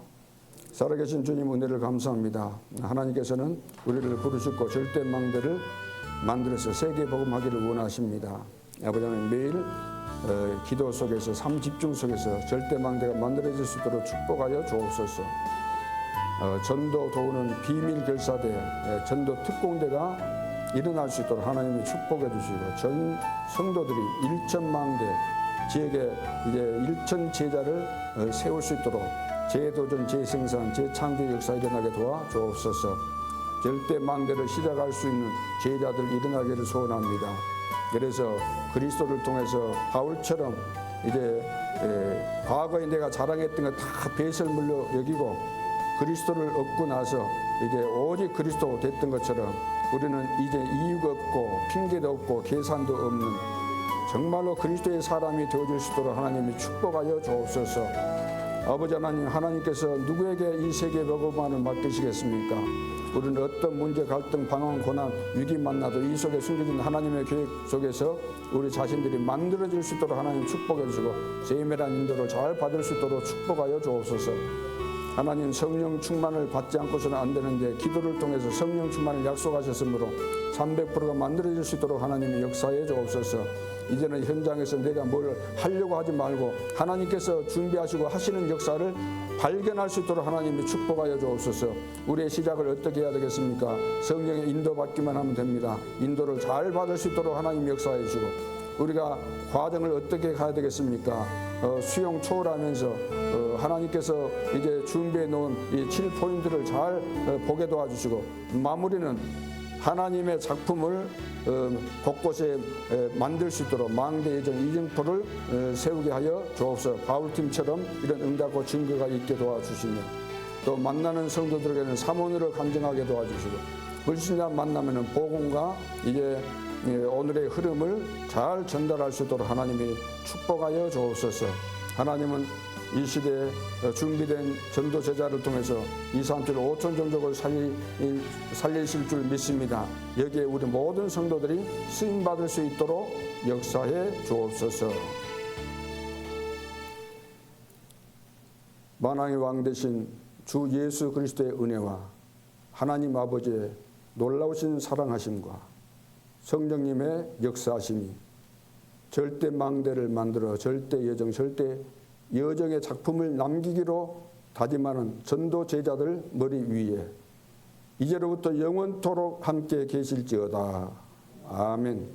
살아계신 주님 은혜를 감사합니다. 하나님께서는 우리를 부르시고 절대망대를 만들어서 세계 복음하기를 원하십니다. 아버지 하나님, 매일 기도 속에서 삶 집중 속에서 절대망대가 만들어질 수 있도록 축복하여 주옵소서. 전도 도우는 비밀 결사대, 전도 특공대가 일어날 수 있도록 하나님이 축복해 주시고, 전 성도들이 1천망대 지역에 이제 1천 제자를 세울 수 있도록 재도전, 재생산, 재창조 역사 일어나게 도와 주옵소서. 절대망대를 시작할 수 있는 제자들 일어나기를 소원합니다. 그래서 그리스도를 통해서 바울처럼 이제 과거에 내가 자랑했던 거 다 배설물로 여기고 그리스도를 얻고 나서 이제 오직 그리스도 됐던 것처럼 우리는 이제 이유가 없고 핑계도 없고 계산도 없는 정말로 그리스도의 사람이 되어줄 수 있도록 하나님이 축복하여 주옵소서. 아버지 하나님, 하나님께서 누구에게 이 세계 복음만을 맡기시겠습니까? 우리는 어떤 문제, 갈등, 방황, 고난, 위기 만나도 이 속에 숨겨진 하나님의 계획 속에서 우리 자신들이 만들어질 수 있도록 하나님 축복해 주시고, 세밀한 인도를 잘 받을 수 있도록 축복하여 주옵소서. 하나님, 성령 충만을 받지 않고서는 안 되는데 기도를 통해서 성령 충만을 약속하셨으므로 300%가 만들어질 수 있도록 하나님이 역사해 주옵소서. 이제는 현장에서 내가 뭘 하려고 하지 말고 하나님께서 준비하시고 하시는 역사를 발견할 수 있도록 하나님이 축복하여 주옵소서. 우리의 시작을 어떻게 해야 되겠습니까? 성령의 인도받기만 하면 됩니다. 인도를 잘 받을 수 있도록 하나님이 역사해 주시고, 우리가 과정을 어떻게 가야 되겠습니까? 수용 초월하면서 하나님께서 이제 준비해 놓은 이 7포인트를 잘 보게 도와주시고, 마무리는 하나님의 작품을 곳곳에 만들 수 있도록 망대 예정 이정표를 세우게 하여 주옵소서. 바울팀처럼 이런 응답과 증거가 있게 도와주시며, 또 만나는 성도들에게는 사모니를 간증하게 도와주시고, 불신자 만나면은 복음과 이제 오늘의 흐름을 잘 전달할 수 있도록 하나님이 축복하여 주옵소서. 하나님은 이 시대에 준비된 전도 제자를 통해서 2, 3주 5천 종족을 살리실 줄 믿습니다. 여기에 우리 모든 성도들이 쓰임받을 수 있도록 역사해 주옵소서. 만왕의 왕 되신 주 예수 그리스도의 은혜와 하나님 아버지의 놀라우신 사랑하심과 성령님의 역사하심이 절대 망대를 만들어 절대 여정의 작품을 남기기로 다짐하는 전도 제자들 머리 위에 이제로부터 영원토록 함께 계실지어다. 아멘.